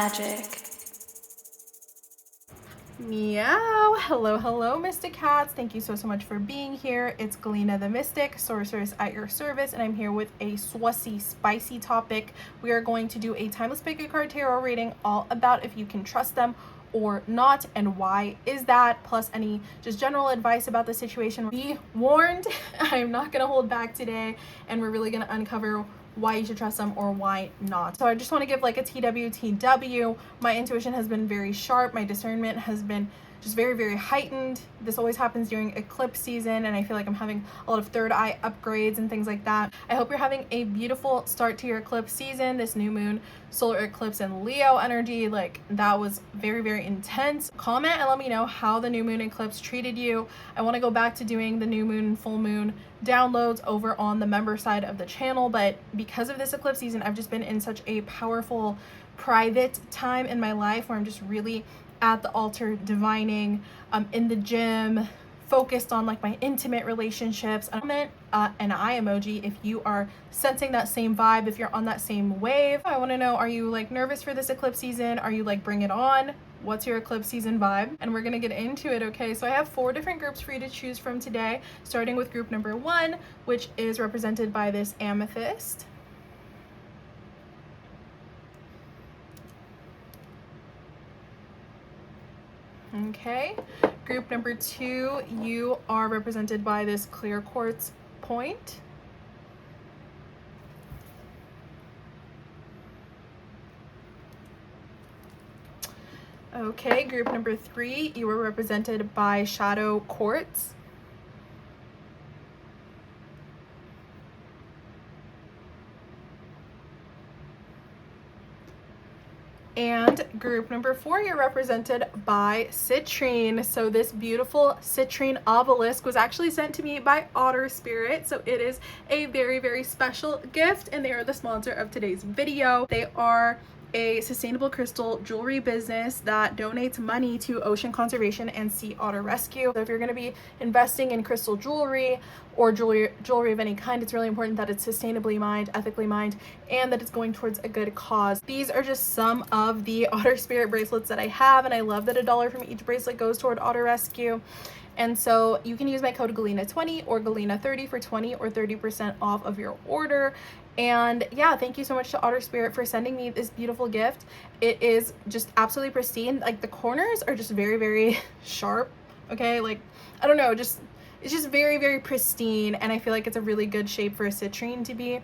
magic. Meow. Hello Mystic Cats. Thank you so much for being here. It's Galena the Mystic, sorceress at your service, and I'm here with a saucy, spicy topic. We are going to do a timeless pick a card tarot reading all about if you can trust them or not, and why is that, plus any just general advice about the situation. Be warned, I'm not gonna hold back today, and we're really gonna uncover why you should trust them or why not. So I just want to give like a TW. My intuition has been very sharp. My discernment has been just very heightened. This always happens during eclipse season, and I feel like I'm having a lot of third eye upgrades and things like that. I hope you're having a beautiful start to your eclipse season. This new moon solar eclipse in Leo energy, like that was very intense. Comment and let me know how the new moon eclipse treated you. I want to go back to doing the new moon and full moon downloads over on the member side of the channel, but because of this eclipse season, I've just been in such a powerful private time in my life where I'm just really at the altar divining, in the gym, focused on like my intimate relationships. Comment an eye emoji if you are sensing that same vibe, if you're on that same wave. I want to know, are you like nervous for this eclipse season? Are you like bring it on? What's your eclipse season vibe? And we're gonna get into it. Okay, so I have 4 different groups for you to choose from today, starting with group number 1, which is represented by this amethyst. Okay, group number 2, you are represented by this clear quartz point. Okay, group number 3, you were represented by shadow quartz. And group number 4, you're represented by citrine. So this beautiful citrine obelisk was actually sent to me by Otter Spirit. So it is a very special gift, and they are the sponsor of today's video. They are a sustainable crystal jewelry business that donates money to ocean conservation and sea otter rescue. So if you're going to be investing in crystal jewelry or jewelry of any kind, it's really important that it's sustainably mined, ethically mined, and that it's going towards a good cause. These are just some of the Otter Spirit bracelets that I have, and I love that $1 from each bracelet goes toward otter rescue. And so you can use my code Galena20 or Galena30 for 20 or 30% off of your order. And yeah, thank you so much to Otter Spirit for sending me this beautiful gift. It is just absolutely pristine. Like the corners are just very sharp. Okay, like I don't know, it's just very pristine, and I feel like it's a really good shape for a citrine to be.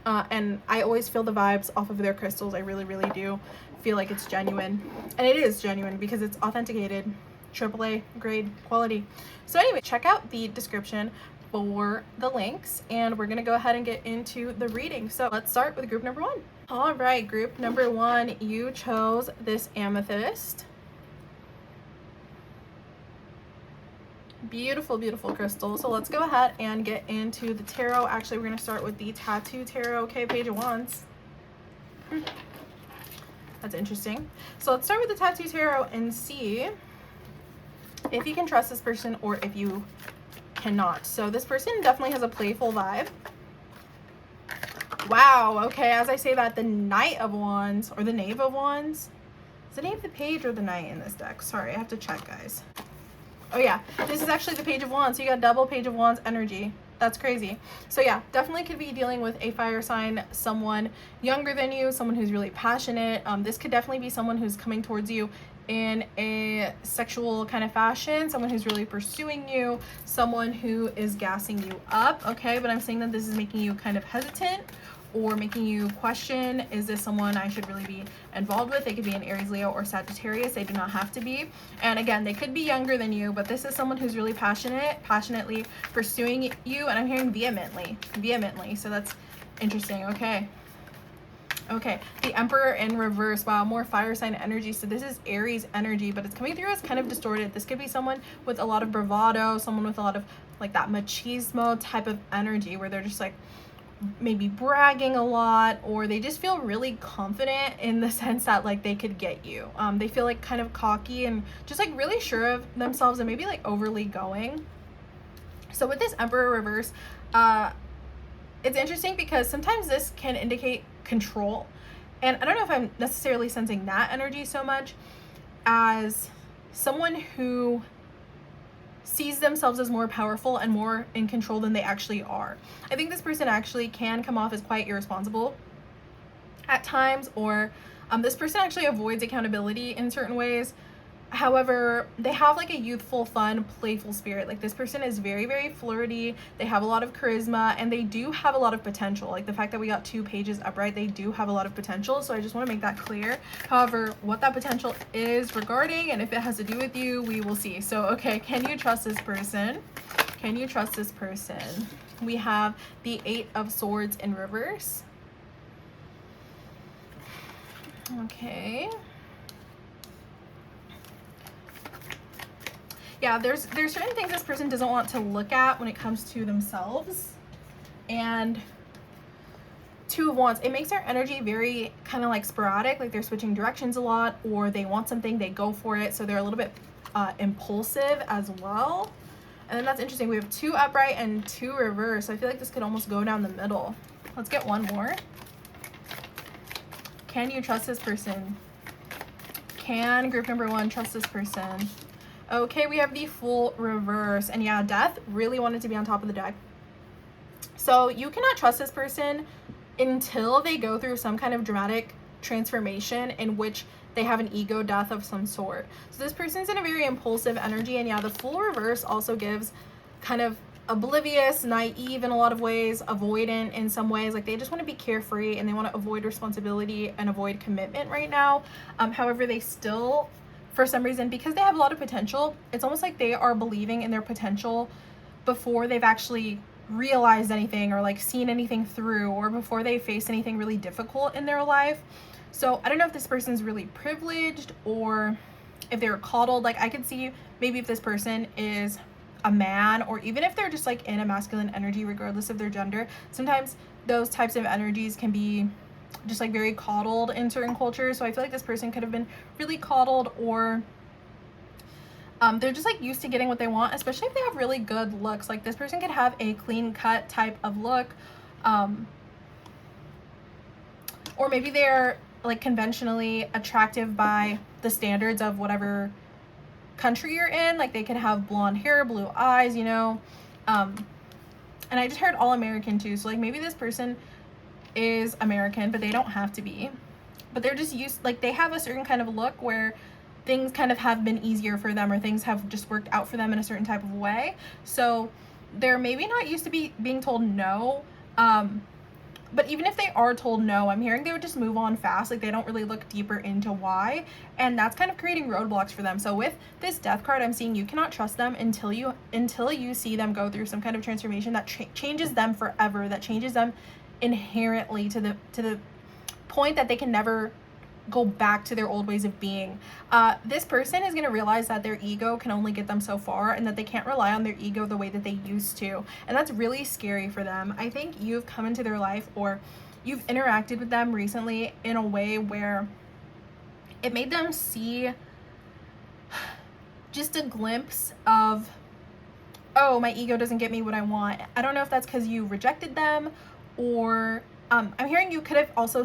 And I always feel the vibes off of their crystals. I really do feel like it's genuine, and it is genuine because it's authenticated, AAA grade quality. So anyway, check out the description for the links, and we're gonna go ahead and get into the reading. So let's start with group number 1. All right, group number 1, you chose this amethyst. Beautiful crystal. So let's go ahead and get into the tarot. Actually, we're gonna start with the tattoo tarot. Okay, Page of Wands. That's interesting. So let's start with the tattoo tarot and see if you can trust this person or if you cannot. So this person definitely has a playful vibe. Wow, okay, as I say that, the Knight of Wands, or the Knave of Wands. Is the name of the page or the Knight in this deck? Sorry, I have to check, guys. Oh yeah, this is actually the Page of Wands, so you got double Page of Wands energy. That's crazy. So yeah, definitely could be dealing with a fire sign, someone younger than you, someone who's really passionate. This could definitely be someone who's coming towards you in a sexual kind of fashion, someone who's really pursuing you, someone who is gassing you up. Okay, but I'm saying that this is making you kind of hesitant or making you question, is this someone I should really be involved with? They could be an Aries, Leo, or Sagittarius. They do not have to be. And again, they could be younger than you, but this is someone who's really passionately pursuing you, and I'm hearing vehemently. So that's interesting. Okay, the Emperor in reverse. Wow, more fire sign energy. So this is Aries energy, but it's coming through as kind of distorted. This could be someone with a lot of bravado, someone with a lot of like that machismo type of energy where they're just like maybe bragging a lot, or they just feel really confident in the sense that like they could get you. They feel like kind of cocky and just like really sure of themselves and maybe like overly going. So with this Emperor reverse, it's interesting because sometimes this can indicate control, And I don't know if I'm necessarily sensing that energy so much as someone who sees themselves as more powerful and more in control than they actually are. I think this person actually can come off as quite irresponsible at times, or this person actually avoids accountability in certain ways. However, they have like a youthful, fun, playful spirit. Like, this person is very, very flirty. They have a lot of charisma, and they do have a lot of potential. Like, the fact that we got 2 pages upright, they do have a lot of potential. So I just want to make that clear. However, what that potential is regarding and if it has to do with you, we will see. So, okay, can you trust this person? Can you trust this person? We have the 8 of Swords in reverse. Okay. Yeah, there's certain things this person doesn't want to look at when it comes to themselves. And 2 of Wands, it makes their energy very kind of like sporadic, like they're switching directions a lot, or they want something, they go for it. So they're a little bit impulsive as well. And then that's interesting. We have 2 upright and 2 reverse. So I feel like this could almost go down the middle. Let's get one more. Can you trust this person? Can group number 1 trust this person? Okay, we have the Fool reverse. And yeah, Death really wanted to be on top of the deck. So you cannot trust this person until they go through some kind of dramatic transformation in which they have an ego death of some sort. So this person's in a very impulsive energy. And yeah, the Fool reverse also gives kind of oblivious, naive in a lot of ways, avoidant in some ways. Like, they just want to be carefree and they want to avoid responsibility and avoid commitment right now. However, they still, for some reason, because they have a lot of potential, it's almost like they are believing in their potential before they've actually realized anything or like seen anything through, or before they face anything really difficult in their life. So I don't know if this person's really privileged or if they're coddled. Like, I could see maybe if this person is a man, or even if they're just like in a masculine energy, regardless of their gender, sometimes those types of energies can be just like very coddled in certain cultures. So I feel like this person could have been really coddled, or they're just like used to getting what they want, especially if they have really good looks. Like, this person could have a clean cut type of look, or maybe they're like conventionally attractive by the standards of whatever country you're in. Like, they could have blonde hair, blue eyes, you know. And I just heard all American too. So like, maybe this person is American, but they don't have to be. But they're just used, like, they have a certain kind of look where things kind of have been easier for them, or things have just worked out for them in a certain type of way. So they're maybe not used to being told no. But even if they are told no, I'm hearing they would just move on fast. Like, they don't really look deeper into why. And that's kind of creating roadblocks for them. So with this Death card, I'm seeing you cannot trust them until you see them go through some kind of transformation that changes them forever, that changes them inherently to the point that they can never go back to their old ways of being. This person is going to realize that their ego can only get them so far, and that they can't rely on their ego the way that they used to. And that's really scary for them. I think you've come into their life, or you've interacted with them recently in a way where it made them see just a glimpse of, oh, my ego doesn't get me what I want. I don't know if that's because you rejected them, or I'm hearing you could have also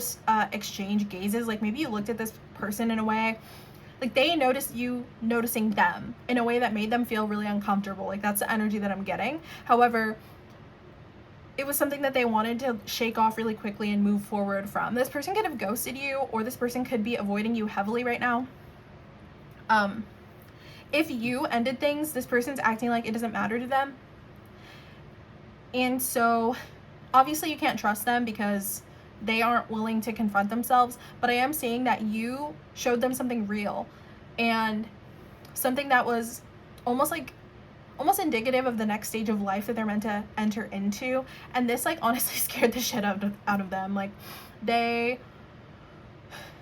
exchanged gazes. Like, maybe you looked at this person in a way, like they noticed you noticing them in a way that made them feel really uncomfortable. Like, that's the energy that I'm getting. However, it was something that they wanted to shake off really quickly and move forward from. This person could have ghosted you, or this person could be avoiding you heavily right now. If you ended things, this person's acting like it doesn't matter to them. And so obviously you can't trust them because they aren't willing to confront themselves, but I am seeing that you showed them something real, and something that was almost indicative of the next stage of life that they're meant to enter into. And this, like, honestly scared the shit out of them. Like, they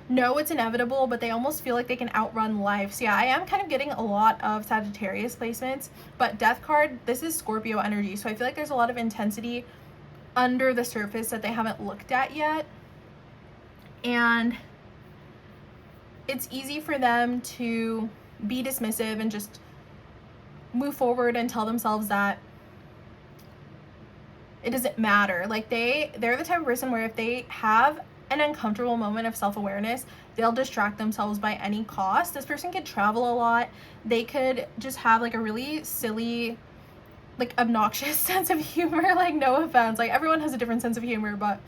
know it's inevitable, but they almost feel like they can outrun life. So yeah, I am kind of getting a lot of Sagittarius placements, but Death card, this is Scorpio energy. So I feel like there's a lot of intensity under the surface that they haven't looked at yet. And it's easy for them to be dismissive and just move forward and tell themselves that it doesn't matter. Like, they're the type of person where if they have an uncomfortable moment of self-awareness, they'll distract themselves by any cost. This person could travel a lot. They could just have like a really silly, like obnoxious sense of humor. Like, no offense, like everyone has a different sense of humor, but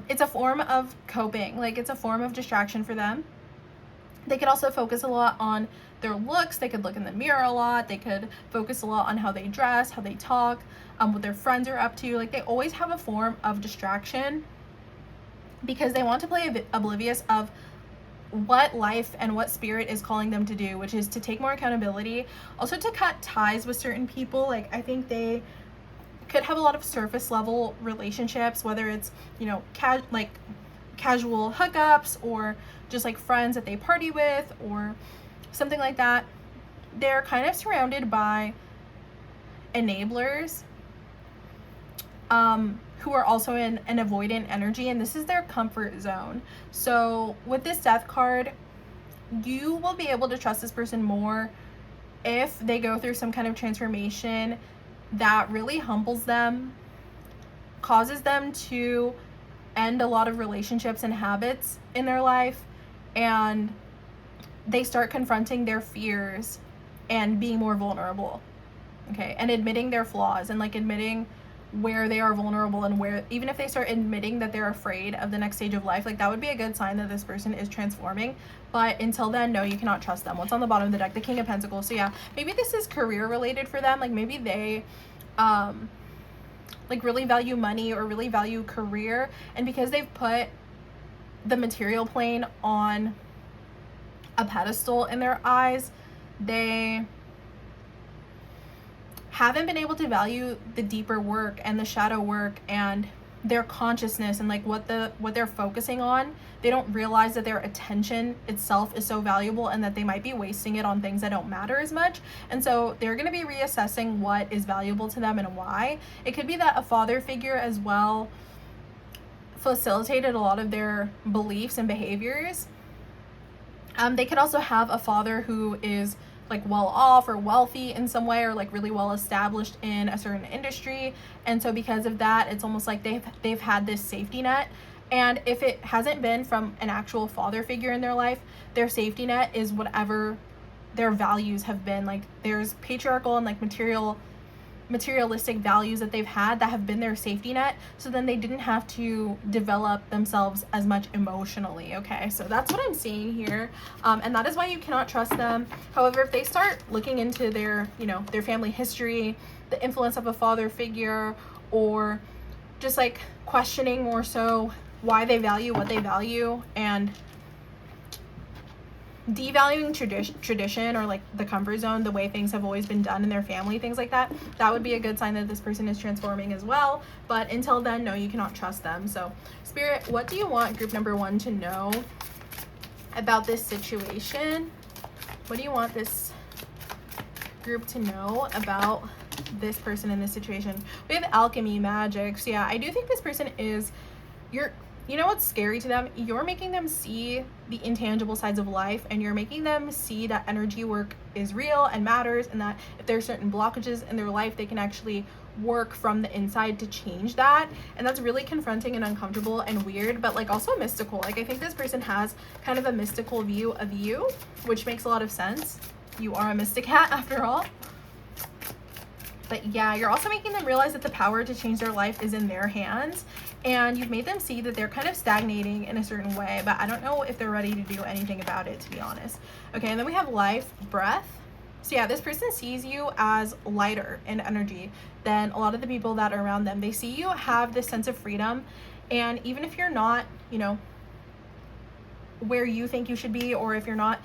it's a form of coping. Like, it's a form of distraction for them. They could also focus a lot on their looks. They could look in the mirror a lot. They could focus a lot on how they dress, how they talk, what their friends are up to. Like, they always have a form of distraction because they want to play oblivious of what life and what spirit is calling them to do, which is to take more accountability, also to cut ties with certain people. Like, I think they could have a lot of surface level relationships, whether it's, you know, casual hookups or just like friends that they party with or something like that. They're kind of surrounded by enablers who are also in an avoidant energy, and this is their comfort zone. So with this death card, you will be able to trust this person more if they go through some kind of transformation that really humbles them, causes them to end a lot of relationships and habits in their life, and they start confronting their fears and being more vulnerable, okay, and admitting their flaws and like admitting where they are vulnerable, and where, even if they start admitting that they're afraid of the next stage of life, like that would be a good sign that this person is transforming. But until then, no, you cannot trust them. What's on the bottom of the deck? The King of Pentacles. So yeah, maybe this is career related for them. Like, maybe they like really value money or really value career, and because they've put the material plane on a pedestal in their eyes, they haven't been able to value the deeper work and the shadow work and their consciousness and like what they're focusing on. They don't realize that their attention itself is so valuable and that they might be wasting it on things that don't matter as much. And so they're going to be reassessing what is valuable to them and why. It could be that a father figure as well facilitated a lot of their beliefs and behaviors. They could also have a father who is like well off or wealthy in some way, or like really well established in a certain industry, and so because of that, it's almost like they've had this safety net. And if it hasn't been from an actual father figure in their life, their safety net is whatever their values have been. Like, there's patriarchal and like materialistic values that they've had that have been their safety net, so then they didn't have to develop themselves as much emotionally. Okay, so that's what I'm seeing here, and that is why you cannot trust them. However, if they start looking into their, you know, their family history, the influence of a father figure, or just like questioning more so why they value what they value, and devaluing tradition or like the comfort zone, the way things have always been done in their family, things like that, that would be a good sign that this person is transforming as well. But until then, no, you cannot trust them. So Spirit, what do you want group number 1 to know about this situation? What do you want this group to know about this person in this situation? We have alchemy, magic. So yeah, I do think this person is you know what's scary to them? You're making them see the intangible sides of life, and you're making them see that energy work is real and matters, and that if there's certain blockages in their life, they can actually work from the inside to change that. And that's really confronting and uncomfortable and weird, but like also mystical. Like, I think this person has kind of a mystical view of you, which makes a lot of sense. You are a mystic cat after all. But yeah, you're also making them realize that the power to change their life is in their hands, and you've made them see that they're kind of stagnating in a certain way, but I don't know if they're ready to do anything about it, to be honest. Okay, and then we have life, breath. So yeah, this person sees you as lighter in energy than a lot of the people that are around them. They see you have this sense of freedom, and even if you're not, you know, where you think you should be, or if you're not,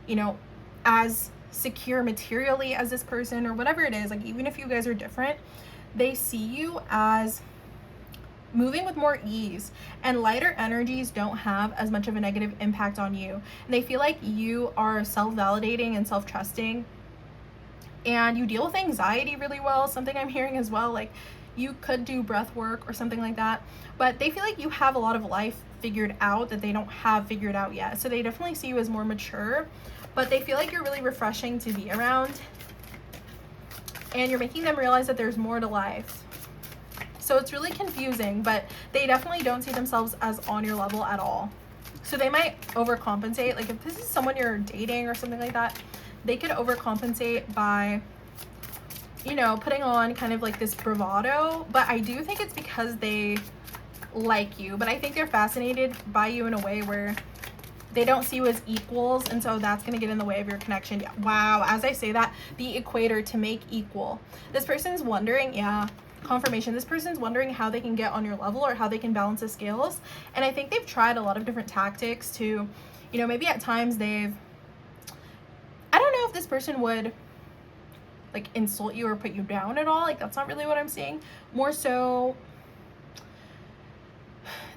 you know, as secure materially as this person, or whatever it is, like even if you guys are different, they see you as moving with more ease, and lighter energies don't have as much of a negative impact on you, and they feel like you are self-validating and self-trusting, and you deal with anxiety really well, something I'm hearing as well. Like, you could do breath work or something like that, but they feel like you have a lot of life figured out that they don't have figured out yet. So they definitely see you as more mature, but they feel like you're really refreshing to be around, and you're making them realize that there's more to life. So it's really confusing, but they definitely don't see themselves as on your level at all. So they might overcompensate. Like if this is someone you're dating or something like that, they could overcompensate by, you know, putting on kind of like this bravado. But I do think it's because they like you, but I think they're fascinated by you in a way where they don't see you as equals, and so that's going to get in the way of your connection. Wow, as I say that, the equator, to make equal. This person's wondering, yeah, confirmation, this person's wondering how they can get on your level or how they can balance the scales. And I think they've tried a lot of different tactics to, you know, maybe at times they've, I don't know if this person would like insult you or put you down at all. Like that's not really what I'm seeing. More so,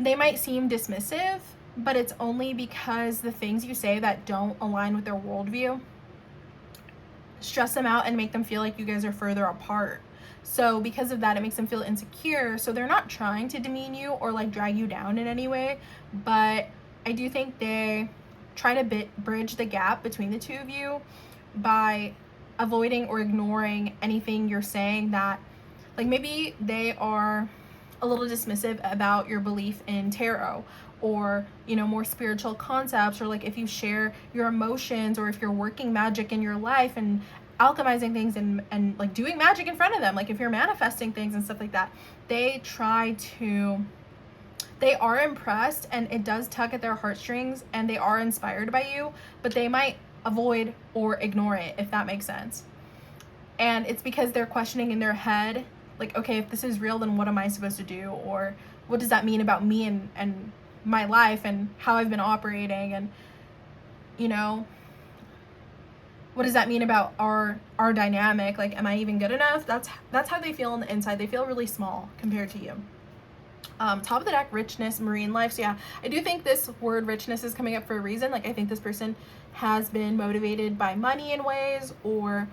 they might seem dismissive, but it's only because the things you say that don't align with their worldview stress them out and make them feel like you guys are further apart. So because of that, it makes them feel insecure. So they're not trying to demean you or like drag you down in any way, but I do think they try to bridge the gap between the two of you by avoiding or ignoring anything you're saying that, like, maybe they are a little dismissive about your belief in tarot, or, you know, more spiritual concepts, or like if you share your emotions, or if you're working magic in your life and alchemizing things and like doing magic in front of them, like if you're manifesting things and stuff like that, they are impressed, and it does tug at their heartstrings, and they are inspired by you, but they might avoid or ignore it, if that makes sense. And it's because they're questioning in their head, like, okay, if this is real, then what am I supposed to do? Or what does that mean about me and my life and how I've been operating? And, you know, what does that mean about our dynamic? Like, am I even good enough? That's how they feel on the inside. They feel really small compared to you. Top of the deck, richness, marine life. So yeah, I do think this word richness is coming up for a reason. Like, I think this person has been motivated by money in ways, or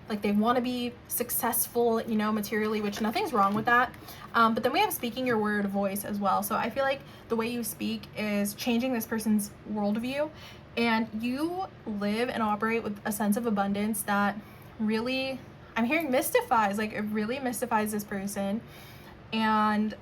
like they want to be successful, you know, materially, which nothing's wrong with that. But then we have speaking your word, voice as well. So I feel like the way you speak is changing this person's worldview, and you live and operate with a sense of abundance that really, I'm hearing, mystifies, like it really mystifies this person. And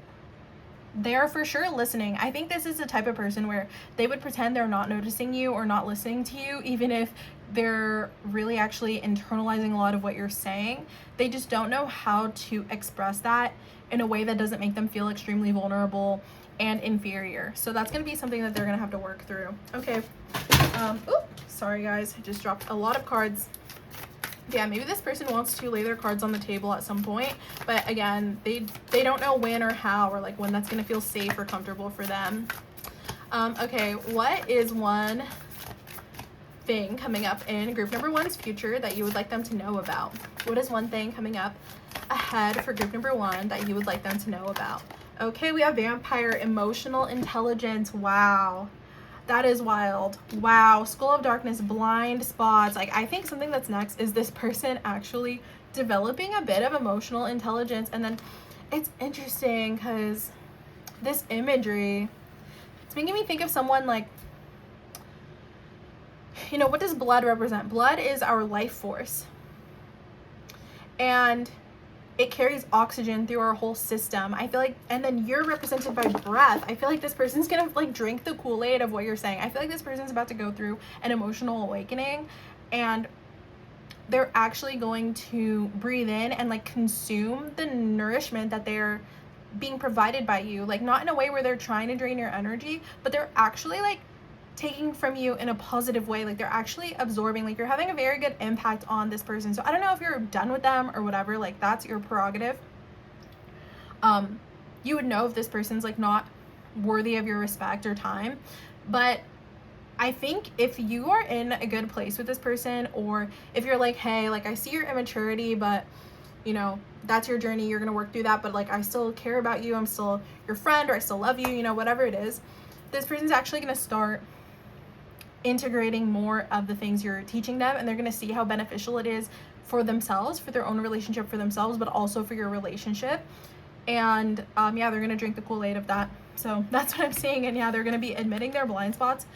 they're for sure listening. I think this is the type of person where they would pretend they're not noticing you or not listening to you, even if they're really actually internalizing a lot of what you're saying. They just don't know how to express that in a way that doesn't make them feel extremely vulnerable and inferior. So that's going to be something that they're going to have to work through. Okay. Sorry guys, I just dropped a lot of cards. Yeah, maybe this person wants to lay their cards on the table at some point, but again, they don't know when or how, or like when that's going to feel safe or comfortable for them. Okay, what is one thing coming up in group number one's future that you would like them to know about? What is one thing coming up ahead for group number one that you would like them to know about? Okay, we have vampire, emotional intelligence. Wow. That is wild. Wow. School of Darkness, blind spots. Like, I think something that's next is this person actually developing a bit of emotional intelligence. And then it's interesting because this imagery, it's making me think of someone like, you know, what does blood represent? Blood is our life force. And it carries oxygen through our whole system. I feel like, and then you're represented by breath. I feel like this person's gonna like drink the Kool-Aid of what you're saying. I feel like this person's about to go through an emotional awakening, and they're actually going to breathe in and like consume the nourishment that they're being provided by you. Like, not in a way where they're trying to drain your energy, but they're actually like taking from you in a positive way. Like, they're actually absorbing, like you're having a very good impact on this person. So I don't know if you're done with them or whatever, like that's your prerogative. You would know if this person's like not worthy of your respect or time, but I think if you are in a good place with this person, or if you're like, hey, like I see your immaturity, but you know, that's your journey, you're gonna work through that, but like I still care about you, I'm still your friend, or I still love you, you know, whatever it is, this person's actually gonna start integrating more of the things you're teaching them, and they're going to see how beneficial it is for themselves, for their own relationship, for themselves, but also for your relationship. And yeah, they're going to drink the Kool-Aid of that. So that's what I'm seeing. And yeah, they're going to be admitting their blind spots,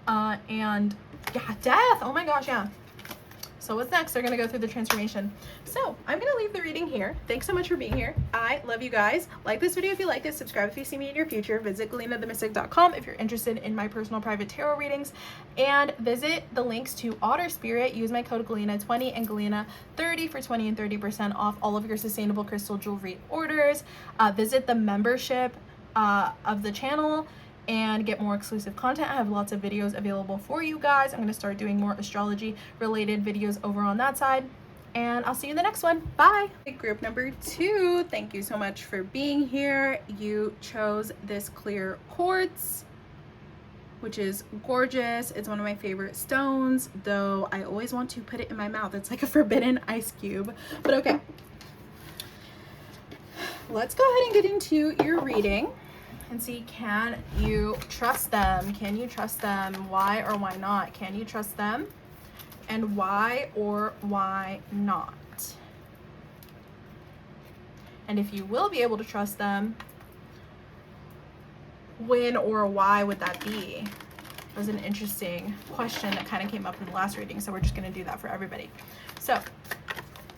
and yeah, death. Oh my gosh, yeah. So what's next? They're gonna go through the transformation. So I'm gonna leave the reading here. Thanks so much for being here. I love you guys. Like this video if you liked it. Subscribe if you see me in your future. Visit GalenaTheMystic.com if you're interested in my personal private tarot readings. And visit the links to Otter Spirit. Use my code Galena20 and Galena30 for 20 and 30% off all of your sustainable crystal jewelry orders. Visit the membership of the channel and get more exclusive content. I have lots of videos available for you guys. I'm going to start doing more astrology related videos over on that side, and I'll see you in the next one. Bye. Group number 2, thank you so much for being here. You chose this clear quartz, which is gorgeous. It's one of my favorite stones, though I always want to put it in my mouth. It's like a forbidden ice cube, but okay. Let's go ahead and get into your reading and see, can you trust them? Can you trust them? Why or why not? Can you trust them? And why or why not? And if you will be able to trust them, when or why would that be? That was an interesting question that kind of came up in the last reading, so we're just going to do that for everybody. So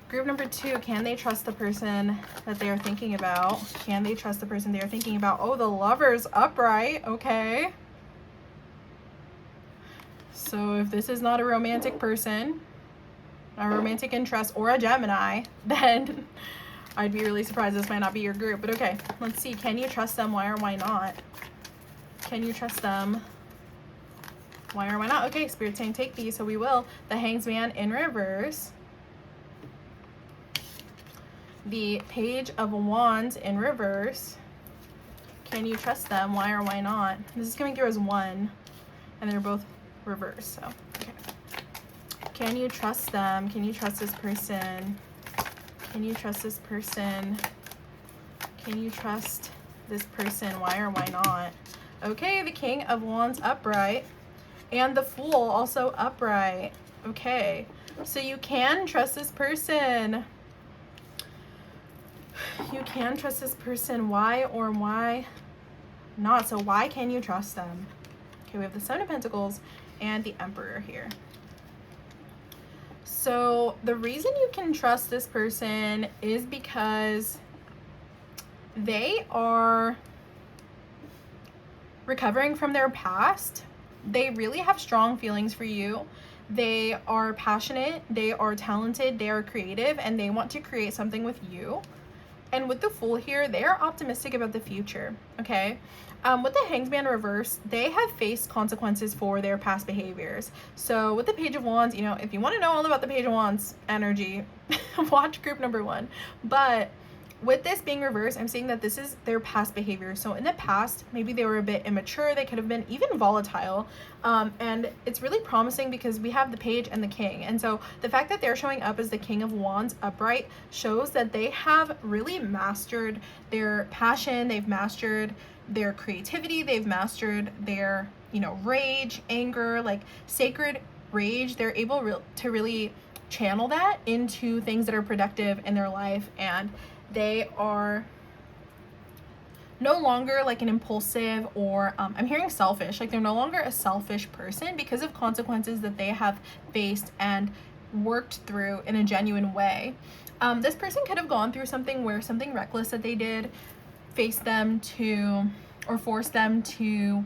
group number 2, can they trust the person that they are thinking about? Can they trust the person they are thinking about? Oh, the Lover's upright. Okay. So if this is not a romantic person, a romantic interest, or a Gemini, then I'd be really surprised this might not be your group. But okay, let's see. Can you trust them? Why or why not? Can you trust them? Why or why not? Okay, Spirit's saying take these, so we will. The Hanged Man in reverse. The Page of Wands in reverse. Can you trust them? Why or why not? This is coming through as 1, and they're both reverse, so okay. Can you trust them? Can you trust this person? Can you trust this person? Can you trust this person? Why or why not? Okay, the King of Wands upright, and the Fool also upright. Okay, so you can trust this person. You can trust this person. Why or why not? So why can you trust them? Okay, we have the Seven of Pentacles and the Emperor here. So the reason you can trust this person is because they are recovering from their past. They really have strong feelings for you. They are passionate, they are talented, they are creative, and they want to create something with you. And with the Fool here, they are optimistic about the future, okay? With the Hanged Man reverse, they have faced consequences for their past behaviors. So with the Page of Wands, you know, if you want to know all about the Page of Wands energy, watch group number 1. But with this being reversed, I'm seeing that this is their past behavior. So in the past, maybe they were a bit immature. They could have been even volatile. And it's really promising because we have the Page and the King. And so the fact that they're showing up as the King of Wands upright shows that they have really mastered their passion. They've mastered their creativity. They've mastered their, you know, rage, anger, like sacred rage. They're able to really channel that into things that are productive in their life, and they are no longer like an impulsive or I'm hearing selfish, like they're no longer a selfish person because of consequences that they have faced and worked through in a genuine way. This person could have gone through something where something reckless that they did faced them to, or forced them to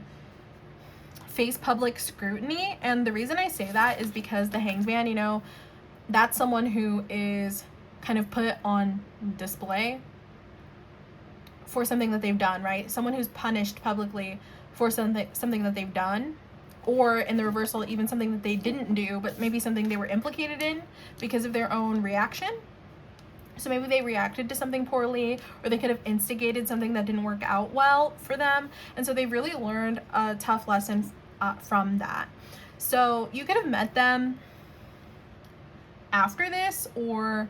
face public scrutiny. And the reason I say that is because the Hanged Man, you know, that's someone who is kind of put on display for something that they've done, right? Someone who's punished publicly for something that they've done, or in the reversal, even something that they didn't do, but maybe something they were implicated in because of their own reaction. So maybe they reacted to something poorly, or they could have instigated something that didn't work out well for them. And so they really learned a tough lesson from that. So you could have met them after this or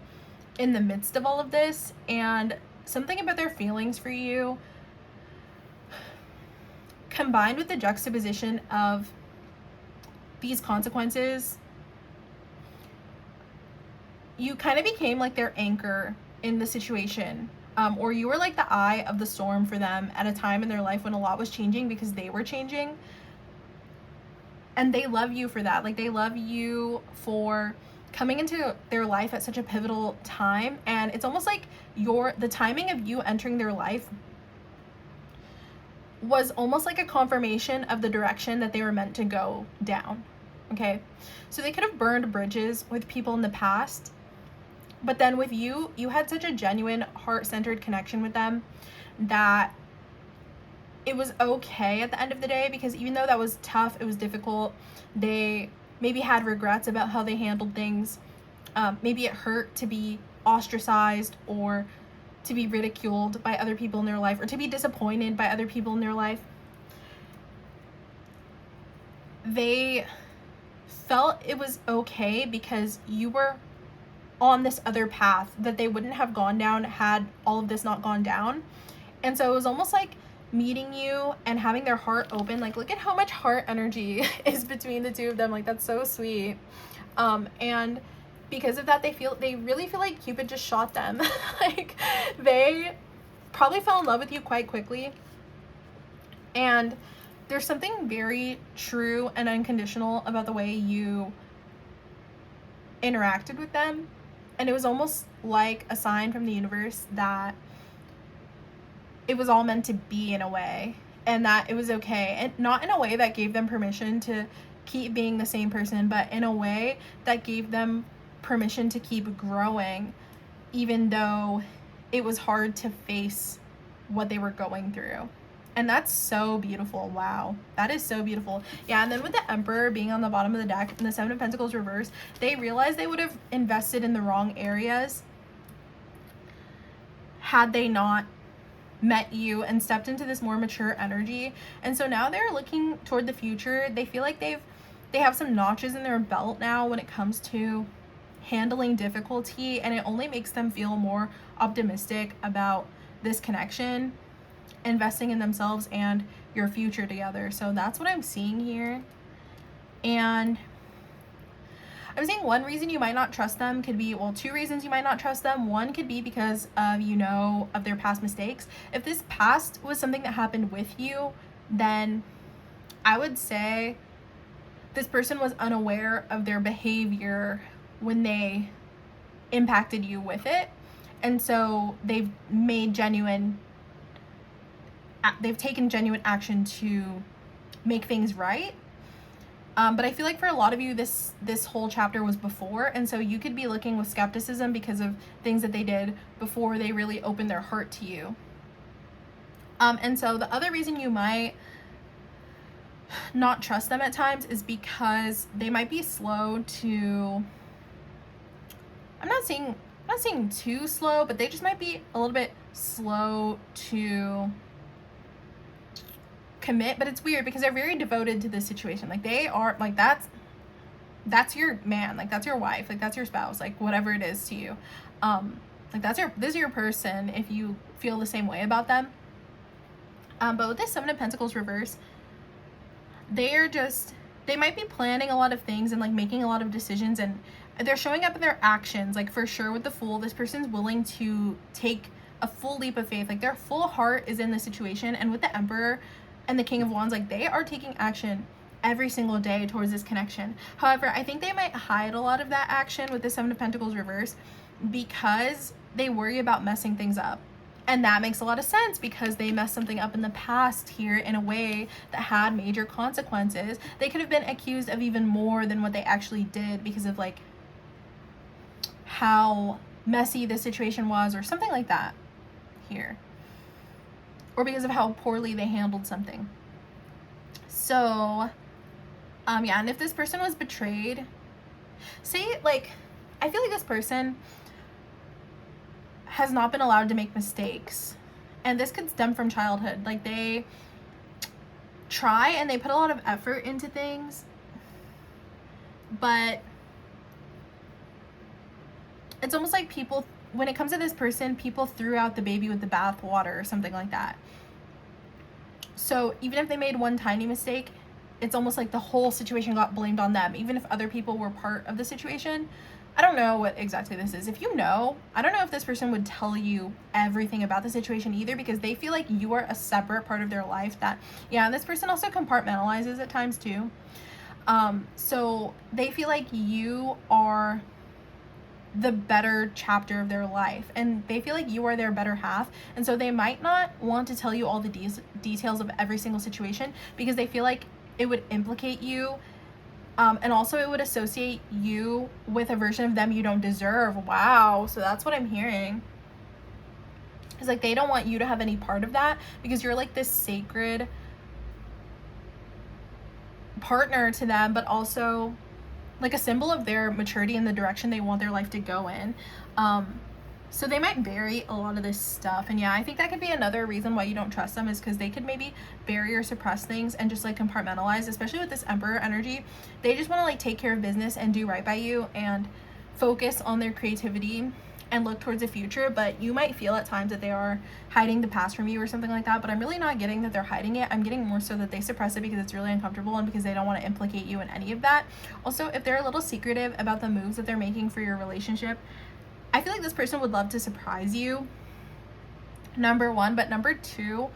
in the midst of all of this, and something about their feelings for you combined with the juxtaposition of these consequences, you kind of became like their anchor in the situation, or you were like the eye of the storm for them at a time in their life when a lot was changing because they were changing. And they love you for that. Like, they love you for coming into their life at such a pivotal time, and it's almost like the timing of you entering their life was almost like a confirmation of the direction that they were meant to go down. Okay, so they could have burned bridges with people in the past, but then with you had such a genuine, heart-centered connection with them that it was okay at the end of the day, because even though that was tough, it was difficult, they maybe had regrets about how they handled things. Maybe it hurt to be ostracized, or to be ridiculed by other people in their life, or to be disappointed by other people in their life. They felt it was okay because you were on this other path that they wouldn't have gone down had all of this not gone down. And so it was almost like meeting you and having their heart open. Like, look at how much heart energy is between the two of them. Like, that's so sweet. And because of that, they really feel like Cupid just shot them. Like, they probably fell in love with you quite quickly. And there's something very true and unconditional about the way you interacted with them. And it was almost like a sign from the universe that it was all meant to be, in a way, and that it was okay. And not in a way that gave them permission to keep being the same person, but in a way that gave them permission to keep growing, even though it was hard to face what they were going through. And that's so beautiful. Wow, that is so beautiful. Yeah, and then with the Emperor being on the bottom of the deck and the Seven of Pentacles reversed, they realized they would have invested in the wrong areas had they not met you and stepped into this more mature energy. And so now they're looking toward the future. They feel like they have some notches in their belt now when it comes to handling difficulty, and it only makes them feel more optimistic about this connection, investing in themselves and your future together. So that's what I'm seeing here. And I'm saying one reason you might not trust them could be, well, two reasons you might not trust them. One could be because of, of their past mistakes. If this past was something that happened with you, then I would say this person was unaware of their behavior when they impacted you with it. And so they've taken genuine action to make things right. But I feel like for a lot of you, this whole chapter was before, and so you could be looking with skepticism because of things that they did before they really opened their heart to you. And so the other reason you might not trust them at times is because they might be slow to, I'm not saying too slow, but they just might be a little bit slow to commit. But it's weird because they're very devoted to this situation. Like, they are, like, that's your man, like that's your wife, like that's your spouse, like whatever it is to you. Like this is your person if you feel the same way about them. But with this Seven of Pentacles reverse, they might be planning a lot of things and like making a lot of decisions, and they're showing up in their actions. Like, for sure with the Fool, this person's willing to take a full leap of faith. Like, their full heart is in the situation. And with the Emperor and the King of Wands, like, they are taking action every single day towards this connection. However, I think they might hide a lot of that action with the Seven of Pentacles reverse because they worry about messing things up. And that makes a lot of sense because they messed something up in the past here in a way that had major consequences. They could have been accused of even more than what they actually did because of like how messy the situation was or something like that here. Or because of how poorly they handled something. So, yeah, and if this person was betrayed, say, like, I feel like this person has not been allowed to make mistakes. And this could stem from childhood. Like, they try and they put a lot of effort into things, but it's almost like people, when it comes to this person, people threw out the baby with the bathwater or something like that. So even if they made one tiny mistake, it's almost like the whole situation got blamed on them, even if other people were part of the situation. I don't know what exactly this is. If you know, I don't know if this person would tell you everything about the situation either, because they feel like you are a separate part of their life that, yeah, this person also compartmentalizes at times too. So they feel like you are the better chapter of their life, and they feel like you are their better half, and so they might not want to tell you all the details of every single situation because they feel like it would implicate you, and also it would associate you with a version of them you don't deserve. Wow, so that's what I'm hearing. It's like they don't want you to have any part of that because you're like this sacred partner to them, but also like a symbol of their maturity and the direction they want their life to go in. So they might bury a lot of this stuff. And yeah, I think that could be another reason why you don't trust them, is because they could maybe bury or suppress things and just like compartmentalize, especially with this Emperor energy. They just want to like take care of business and do right by you and focus on their creativity and look towards the future. But you might feel at times that they are hiding the past from you or something like that, but I'm really not getting that they're hiding it. I'm getting more so that they suppress it because it's really uncomfortable and because they don't want to implicate you in any of that. Also, if they're a little secretive about the moves that they're making for your relationship, I feel like this person would love to surprise you, number one. But number two,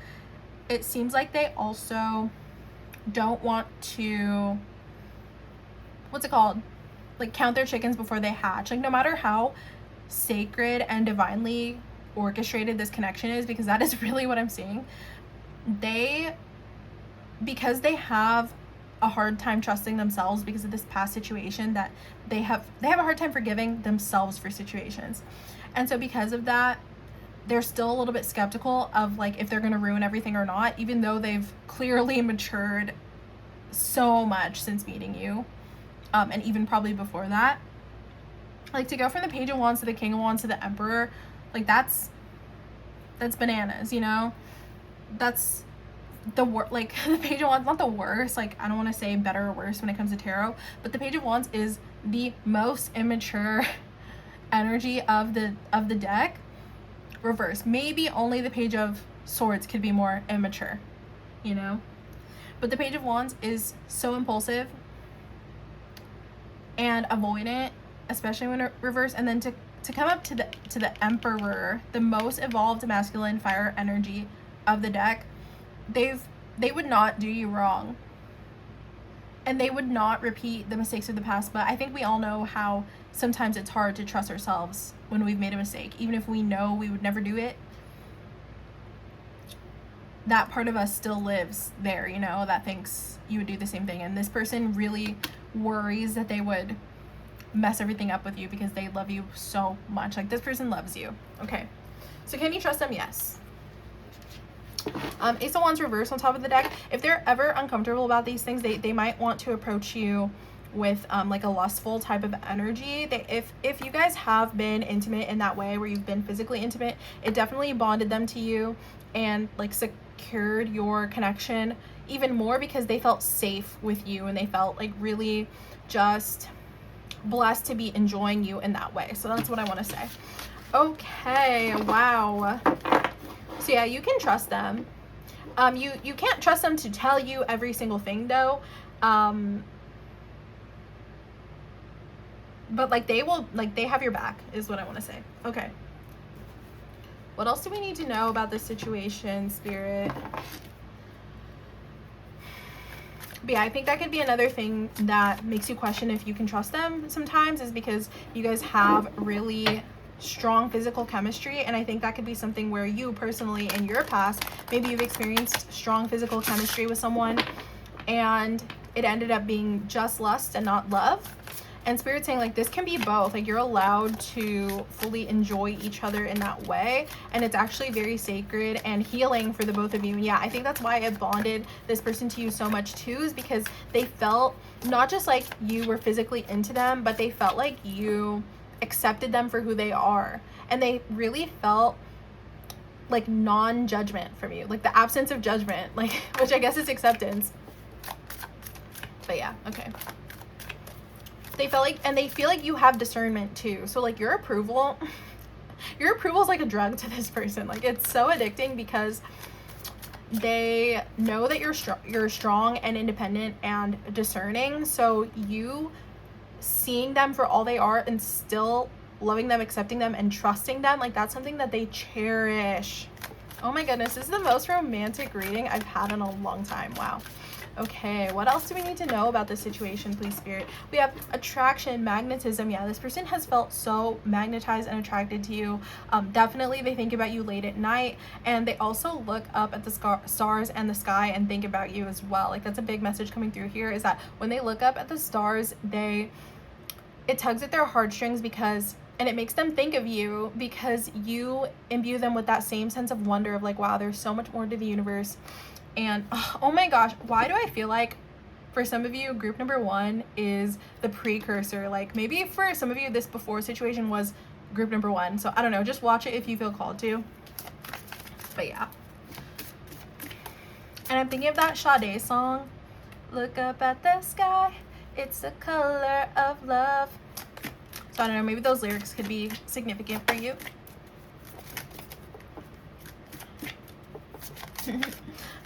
it seems like they also don't want to, what's it called, like count their chickens before they hatch. Like no matter how sacred and divinely orchestrated this connection is, because that is really what I'm seeing, because they have a hard time trusting themselves because of this past situation, that they have a hard time forgiving themselves for situations. And so because of that, they're still a little bit skeptical of like if they're going to ruin everything or not, even though they've clearly matured so much since meeting you, and even probably before that. Like to go from the Page of Wands to the King of Wands to the Emperor, like that's bananas, you know? That's the like the Page of Wands, not the worst, like I don't want to say better or worse when it comes to tarot, but the Page of Wands is the most immature energy of the deck. Reverse, maybe only the Page of Swords could be more immature, you know? But the Page of Wands is so impulsive and avoidant, especially when it reverse. And then to come up to the Emperor, the most evolved masculine fire energy of the deck, they would not do you wrong, and they would not repeat the mistakes of the past. But I think we all know how sometimes it's hard to trust ourselves when we've made a mistake, even if we know we would never do it. That part of us still lives there, you know, that thinks you would do the same thing. And this person really worries that they would mess everything up with you because they love you so much. Like this person loves you. Okay, so can you trust them? Yes. Ace of Wands reverse on top of the deck. If they're ever uncomfortable about these things, they might want to approach you with like a lustful type of energy. If you guys have been intimate in that way, where you've been physically intimate, it definitely bonded them to you and like secured your connection even more because they felt safe with you and they felt like really just blessed to be enjoying you in that way. So that's what I want to say. Okay, wow. So yeah, you can trust them. You can't trust them to tell you every single thing though. But like they will, like they have your back is what I want to say. Okay. What else do we need to know about this situation, Spirit? But yeah, I think that could be another thing that makes you question if you can trust them sometimes, is because you guys have really strong physical chemistry. And I think that could be something where you personally in your past, maybe you've experienced strong physical chemistry with someone and it ended up being just lust and not love. And Spirit's saying like this can be both. Like you're allowed to fully enjoy each other in that way, and it's actually very sacred and healing for the both of you. And yeah, I think that's why it bonded this person to you so much too, is because they felt not just like you were physically into them, but they felt like you accepted them for who they are, and they really felt like non-judgment from you, like the absence of judgment, like, which I guess is acceptance. But yeah, okay. They felt like, and they feel like you have discernment too. So like your approval is like a drug to this person. Like it's so addicting because they know that you're strong and independent and discerning. So you seeing them for all they are and still loving them, accepting them, and trusting them, like that's something that they cherish. Oh my goodness, this is the most romantic reading I've had in a long time. Wow. Okay, what else do we need to know about this situation, please, Spirit? We have attraction, magnetism. Yeah, this person has felt so magnetized and attracted to you. Definitely they think about you late at night, and they also look up at the stars and the sky and think about you as well. Like, that's a big message coming through here, is that when they look up at the stars, it tugs at their heartstrings, and it makes them think of you because you imbue them with that same sense of wonder of like, wow, there's so much more to the universe. And oh my gosh, why do I feel like for some of you, group number 1 is the precursor? Like, maybe for some of you, this before situation was group number 1. So I don't know, just watch it if you feel called to. But yeah. And I'm thinking of that Sade song, look up at the sky, it's the color of love. So I don't know, maybe those lyrics could be significant for you.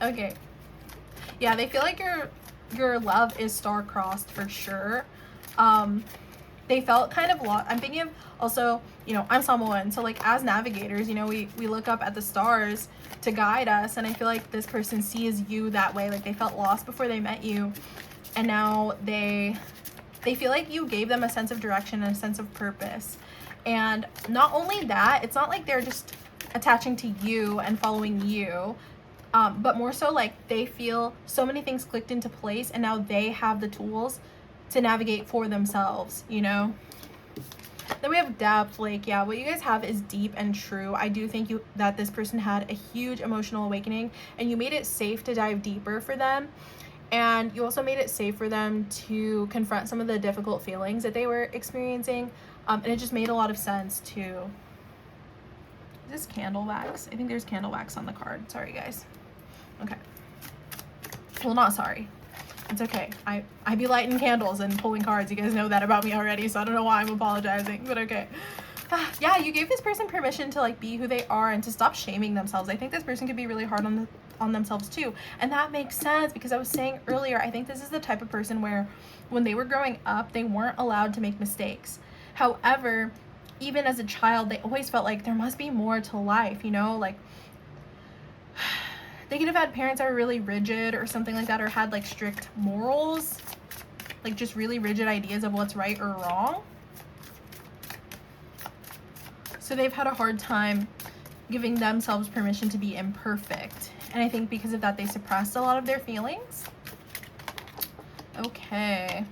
Okay. Yeah, they feel like your love is star-crossed for sure. They felt kind of lost. I'm thinking of also, you know, I'm Samoan, so like as navigators, you know, we look up at the stars to guide us, and I feel like this person sees you that way. Like, they felt lost before they met you, and now they feel like you gave them a sense of direction and a sense of purpose. And not only that, it's not like they're just attaching to you and following you, but more so like they feel so many things clicked into place, and now they have the tools to navigate for themselves, you know? Then we have depth. Like, yeah, what you guys have is deep and true. I do think that this person had a huge emotional awakening, and you made it safe to dive deeper for them. And you also made it safe for them to confront some of the difficult feelings that they were experiencing. And it just made a lot of sense too. Is this candle wax? I think there's candle wax on the card. Sorry, guys. Okay. Well, not sorry. It's okay. I be lighting candles and pulling cards. You guys know that about me already, so I don't know why I'm apologizing, but okay. Yeah, you gave this person permission to like be who they are and to stop shaming themselves. I think this person could be really hard on themselves too, and that makes sense because I was saying earlier, I think this is the type of person where when they were growing up, they weren't allowed to make mistakes. However, even as a child, they always felt like there must be more to life, you know? Like, they could have had parents that were really rigid or something like that, or had like strict morals, like just really rigid ideas of what's right or wrong. So they've had a hard time giving themselves permission to be imperfect. And I think because of that, they suppressed a lot of their feelings. Okay.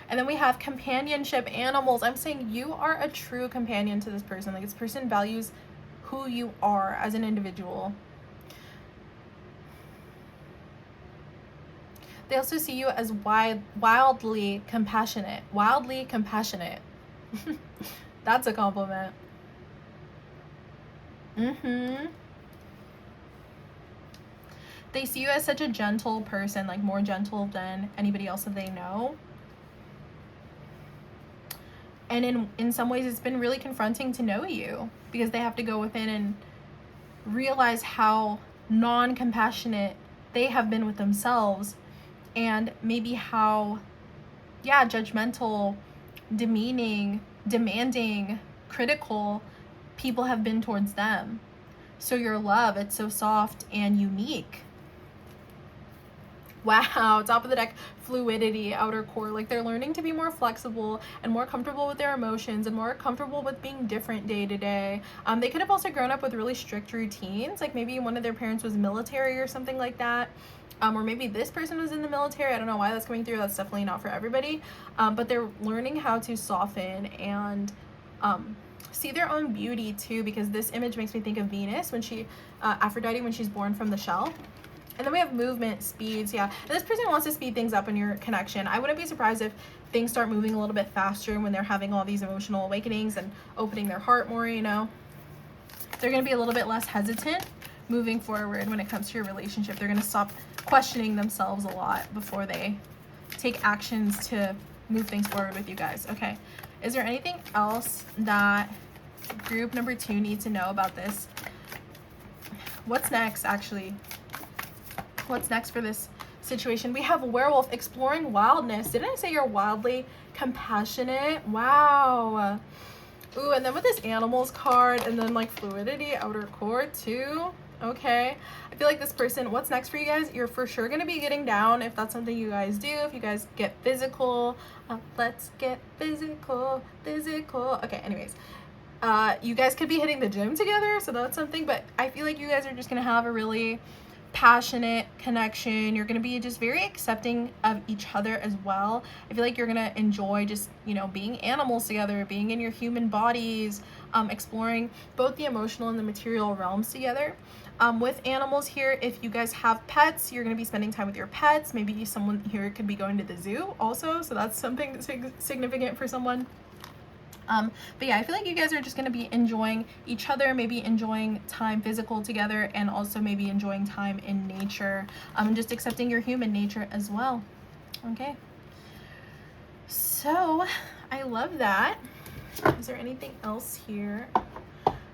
And then we have companionship, animals. I'm saying you are a true companion to this person. Like, this person values who you are as an individual. They also see you as wildly compassionate. Wildly compassionate. That's a compliment. They see you as such a gentle person, like more gentle than anybody else that they know. And in some ways, it's been really confronting to know you, because they have to go within and realize how non-compassionate they have been with themselves, and maybe how, yeah, judgmental, demeaning, demanding, critical people have been towards them. So your love, it's so soft and unique. Wow, top of the deck, fluidity, outer core. Like, they're learning to be more flexible and more comfortable with their emotions and more comfortable with being different day to day. They could have also grown up with really strict routines. Like, maybe one of their parents was military or something like that. Or maybe this person was in the military. I don't know why that's coming through. That's definitely not for everybody. But they're learning how to soften and see their own beauty too, because this image makes me think of Venus when Aphrodite, when she's born from the shell. And then we have movement, speeds, yeah. And this person wants to speed things up in your connection. I wouldn't be surprised if things start moving a little bit faster when they're having all these emotional awakenings and opening their heart more, you know. They're going to be a little bit less hesitant moving forward when it comes to your relationship. They're going to stop questioning themselves a lot before they take actions to move things forward with you guys. Okay. Is there anything else that group number 2 needs to know about this? What's next, actually? What's next for this situation? We have werewolf, exploring wildness. Didn't I say you're wildly compassionate? Wow. Ooh, and then with this animals card, and then like fluidity, outer core too. Okay, I feel like this person, what's next for you guys? You're for sure gonna be getting down if that's something you guys do. If you guys get physical, let's get physical. Okay, anyways, you guys could be hitting the gym together, so that's something. But I feel like you guys are just gonna have a really passionate connection. You're gonna be just very accepting of each other as well. I feel like you're gonna enjoy just, you know, being animals together, being in your human bodies, exploring both the emotional and the material realms together. With animals here, if you guys have pets, you're going to be spending time with your pets. Maybe someone here could be going to the zoo also, so that's something that's significant for someone. But yeah, I feel like you guys are just going to be enjoying each other, maybe enjoying time physical together, and also maybe enjoying time in nature, and just accepting your human nature as well. Okay, so I love that. Is there anything else here?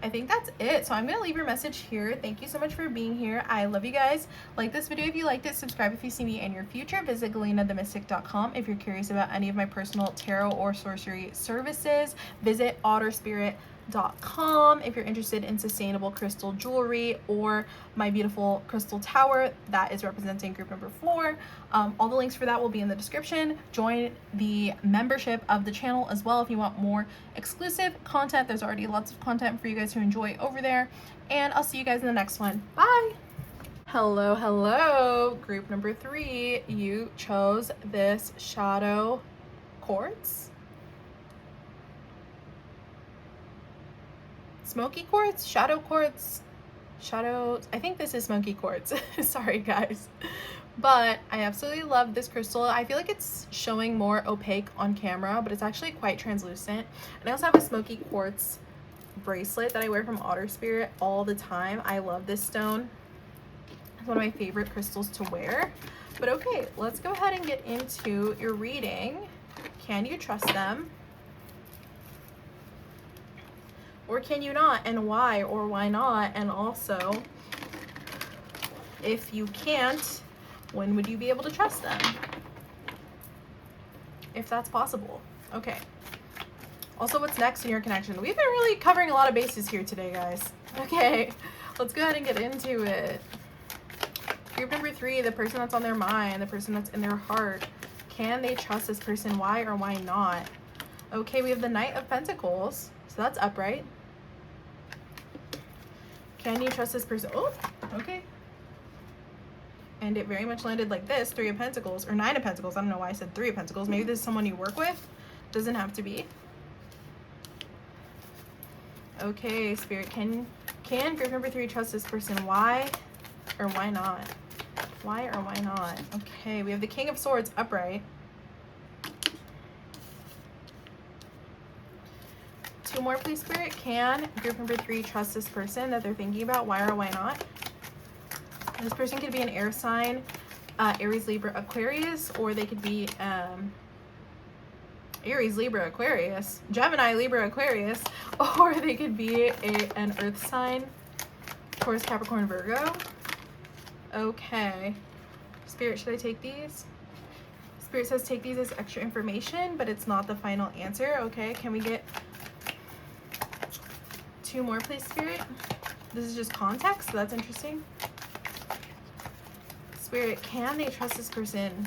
I think that's it. So I'm going to leave your message here. Thank you so much for being here. I love you guys. Like this video if you liked it. Subscribe if you see me in your future. Visit GalenaTheMystic.com if you're curious about any of my personal tarot or sorcery services. Visit OtterSpirit.com if you're interested in sustainable crystal jewelry, or my beautiful crystal tower that is representing group number 4. All the links for that will be in the description. Join the membership of the channel as well if you want more exclusive content. There's already lots of content for you guys to enjoy over there, and I'll see you guys in the next one. Bye. Hello, group number 3. You chose this shadow quartz, smoky quartz, shadow quartz, I think this is smoky quartz. Sorry guys, but I absolutely love this crystal. I feel like it's showing more opaque on camera, but it's actually quite translucent. And I also have a smoky quartz bracelet that I wear from OtterSpirit all the time. I love this stone. It's one of my favorite crystals to wear. But okay, let's go ahead and get into your reading. Can you trust them? Or can you not, and why or why not? And also, if you can't, when would you be able to trust them? If that's possible. Okay. Also, what's next in your connection? We've been really covering a lot of bases here today, guys. Okay, let's go ahead and get into it. Group number 3, the person that's on their mind, the person that's in their heart. Can they trust this person? Why or why not? Okay, we have the Knight of Pentacles. So that's upright. Can you trust this person? Oh, okay. And it very much landed like this, 3 of Pentacles, or 9 of Pentacles. I don't know why I said 3 of Pentacles. Maybe this is someone you work with. Doesn't have to be. Okay, Spirit, can group number 3 trust this person? Why or why not? Why or why not? Okay, we have the King of Swords upright. 2 more, please, Spirit. Can group number 3 trust this person that they're thinking about? Why or why not? This person could be an air sign, Aries, Libra, Aquarius, or they could be Aries, Libra, Aquarius, Gemini, Libra, Aquarius, or they could be an earth sign, Taurus, Capricorn, Virgo. Okay. Spirit, should I take these? Spirit says take these as extra information, but it's not the final answer. Okay, can we get 2 more, please, Spirit? This is just context, so that's interesting. Spirit, can they trust this person?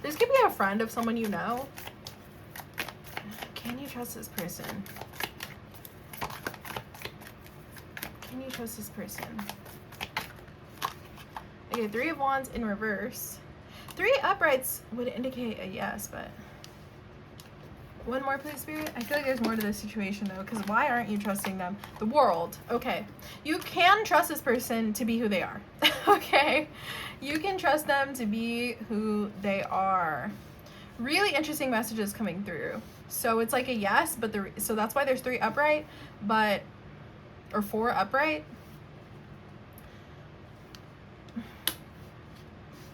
This could be a friend of someone you know. Can you trust this person? Can you trust this person? Okay, 3 of Wands in reverse. 3 uprights would indicate a yes, but 1 more, please, Spirit. I feel like there's more to this situation, though, because why aren't you trusting them? The World. Okay. You can trust this person to be who they are. Okay? You can trust them to be who they are. Really interesting messages coming through. So it's like a yes, but so that's why there's 3 upright, or 4 upright.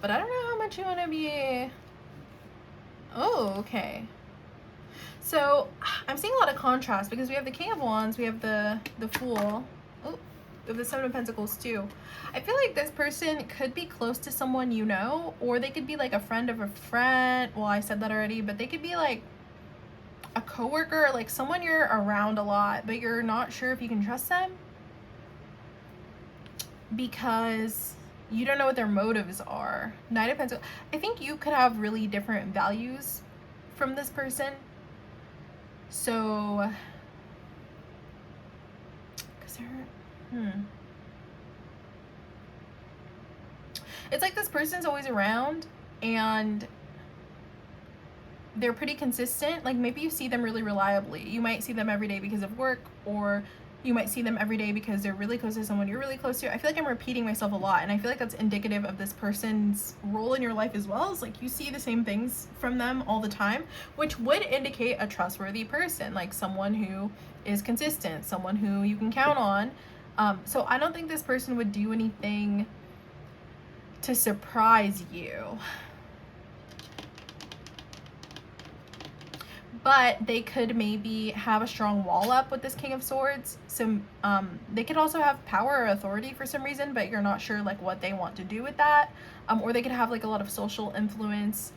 But I don't know how much you want to be. Oh, okay. So I'm seeing a lot of contrast because we have the King of Wands, we have the Fool, oh, we have the 7 of Pentacles too. I feel like this person could be close to someone you know, or they could be like a friend of a friend. Well, I said that already, but they could be like coworker, or like someone you're around a lot, but you're not sure if you can trust them because you don't know what their motives are. Knight of Pentacles. I think you could have really different values from this person. So, because they're, it's like this person's always around and they're pretty consistent. Like maybe you see them really reliably. You might see them every day because of work, or you might see them every day because they're really close to someone you're really close to. I feel like I'm repeating myself a lot, and I feel like that's indicative of this person's role in your life as well. It's like you see the same things from them all the time, which would indicate a trustworthy person, like someone who is consistent, someone who you can count on. So I don't think this person would do anything to surprise you. But they could maybe have a strong wall up with this King of Swords. So they could also have power or authority for some reason, but you're not sure like what they want to do with that. Or they could have like a lot of social influence.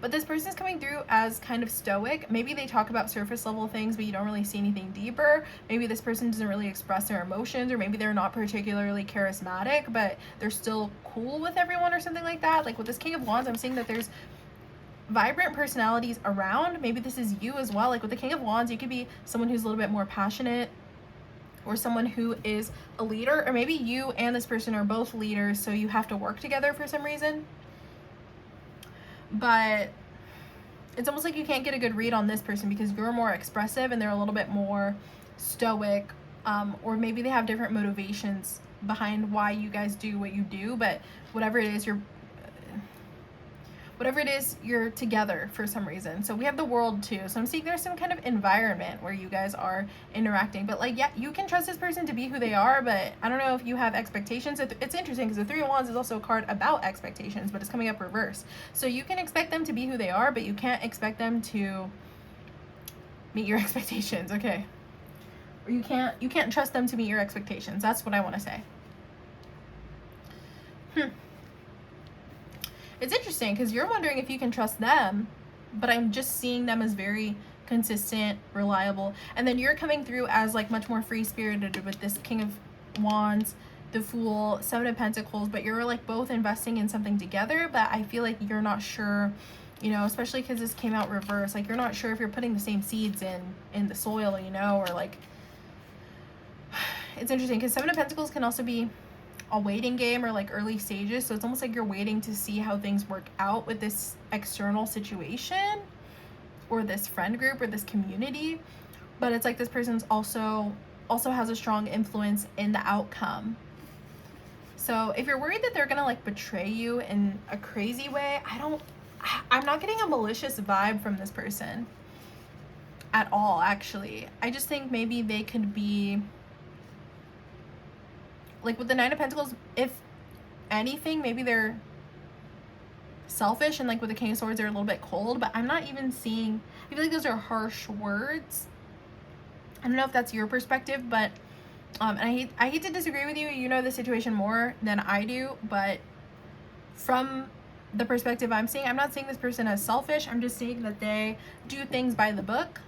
But this person is coming through as kind of stoic. Maybe they talk about surface level things, but you don't really see anything deeper. Maybe this person doesn't really express their emotions, or maybe they're not particularly charismatic, but they're still cool with everyone or something like that. Like with this King of Wands, I'm seeing that there's vibrant personalities around. Maybe this is you as well. Like with the King of Wands, you could be someone who's a little bit more passionate, or someone who is a leader, or maybe you and this person are both leaders, so you have to work together for some reason. But it's almost like you can't get a good read on this person because you're more expressive and they're a little bit more stoic, or maybe they have different motivations behind why you guys do what you do. But whatever it is, you're together for some reason. So we have the World too. So I'm seeing there's some kind of environment where you guys are interacting. But like, yeah, you can trust this person to be who they are, but I don't know if you have expectations. It's interesting because the Three of Wands is also a card about expectations, but it's coming up reverse. So you can expect them to be who they are, but you can't expect them to meet your expectations, okay? Or you can't trust them to meet your expectations. That's what I want to say. It's interesting because you're wondering if you can trust them, but I'm just seeing them as very consistent, reliable. And then you're coming through as like much more free-spirited with this King of Wands, the Fool, Seven of Pentacles, but you're like both investing in something together, but I feel like you're not sure, you know, especially because this came out reverse. Like you're not sure if you're putting the same seeds in the soil, you know, or like, it's interesting because Seven of Pentacles can also be a waiting game or like early stages. So it's almost like you're waiting to see how things work out with this external situation or this friend group or this community. But it's like this person's also has a strong influence in the outcome. So if you're worried that they're gonna like betray you in a crazy way, I'm not getting a malicious vibe from this person at all, actually. I just think maybe they could be like with the Nine of Pentacles, if anything, maybe they're selfish, and like with the King of Swords, they're a little bit cold, but I'm not even seeing, I feel like those are harsh words. I don't know if that's your perspective, but and I hate to disagree with you. You know the situation more than I do, but from the perspective I'm seeing, I'm not seeing this person as selfish. I'm just seeing that they do things by the book.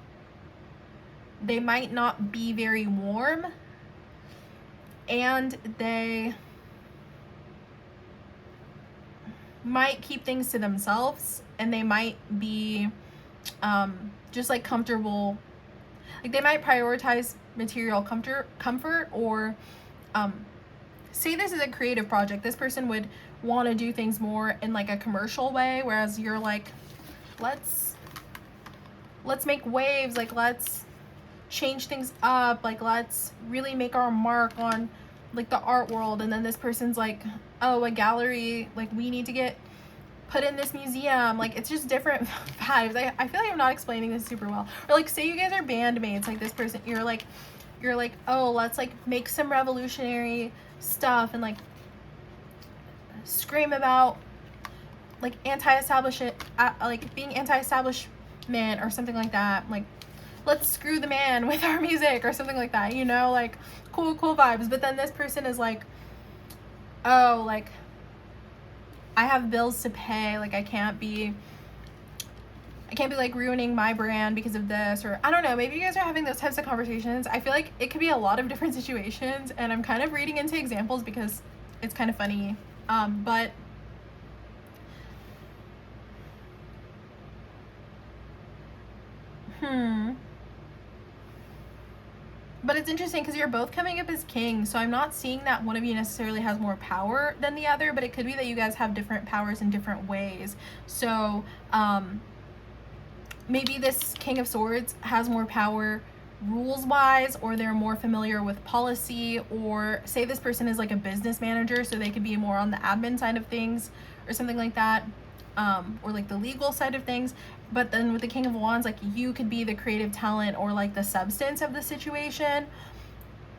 They might not be very warm, and they might keep things to themselves, and they might be just like comfortable. Like they might prioritize material comfort, or say this is a creative project. This person would want to do things more in like a commercial way, whereas you're like, let's make waves, like let's change things up, like let's really make our mark on like the art world. And then this person's like, oh, a gallery, like we need to get put in this museum. Like it's just different vibes. I feel like I'm not explaining this super well. Or like say you guys are bandmates, like this person, you're like, oh, let's like make some revolutionary stuff and like scream about like anti-establishment, like being anti-establishment or something like that. Like let's screw the man with our music or something like that, you know, like cool vibes. But then this person is like, oh, like I have bills to pay, like I can't be I can't be like ruining my brand because of this, or I don't know, maybe you guys are having those types of conversations. I feel like it could be a lot of different situations, and I'm kind of reading into examples because it's kind of funny. But But it's interesting because you're both coming up as kings, so I'm not seeing that one of you necessarily has more power than the other, but it could be that you guys have different powers in different ways. So maybe this King of Swords has more power rules wise, or they're more familiar with policy, or say this person is like a business manager, so they could be more on the admin side of things or something like that, or like the legal side of things. But then with the King of Wands, like you could be the creative talent or like the substance of the situation.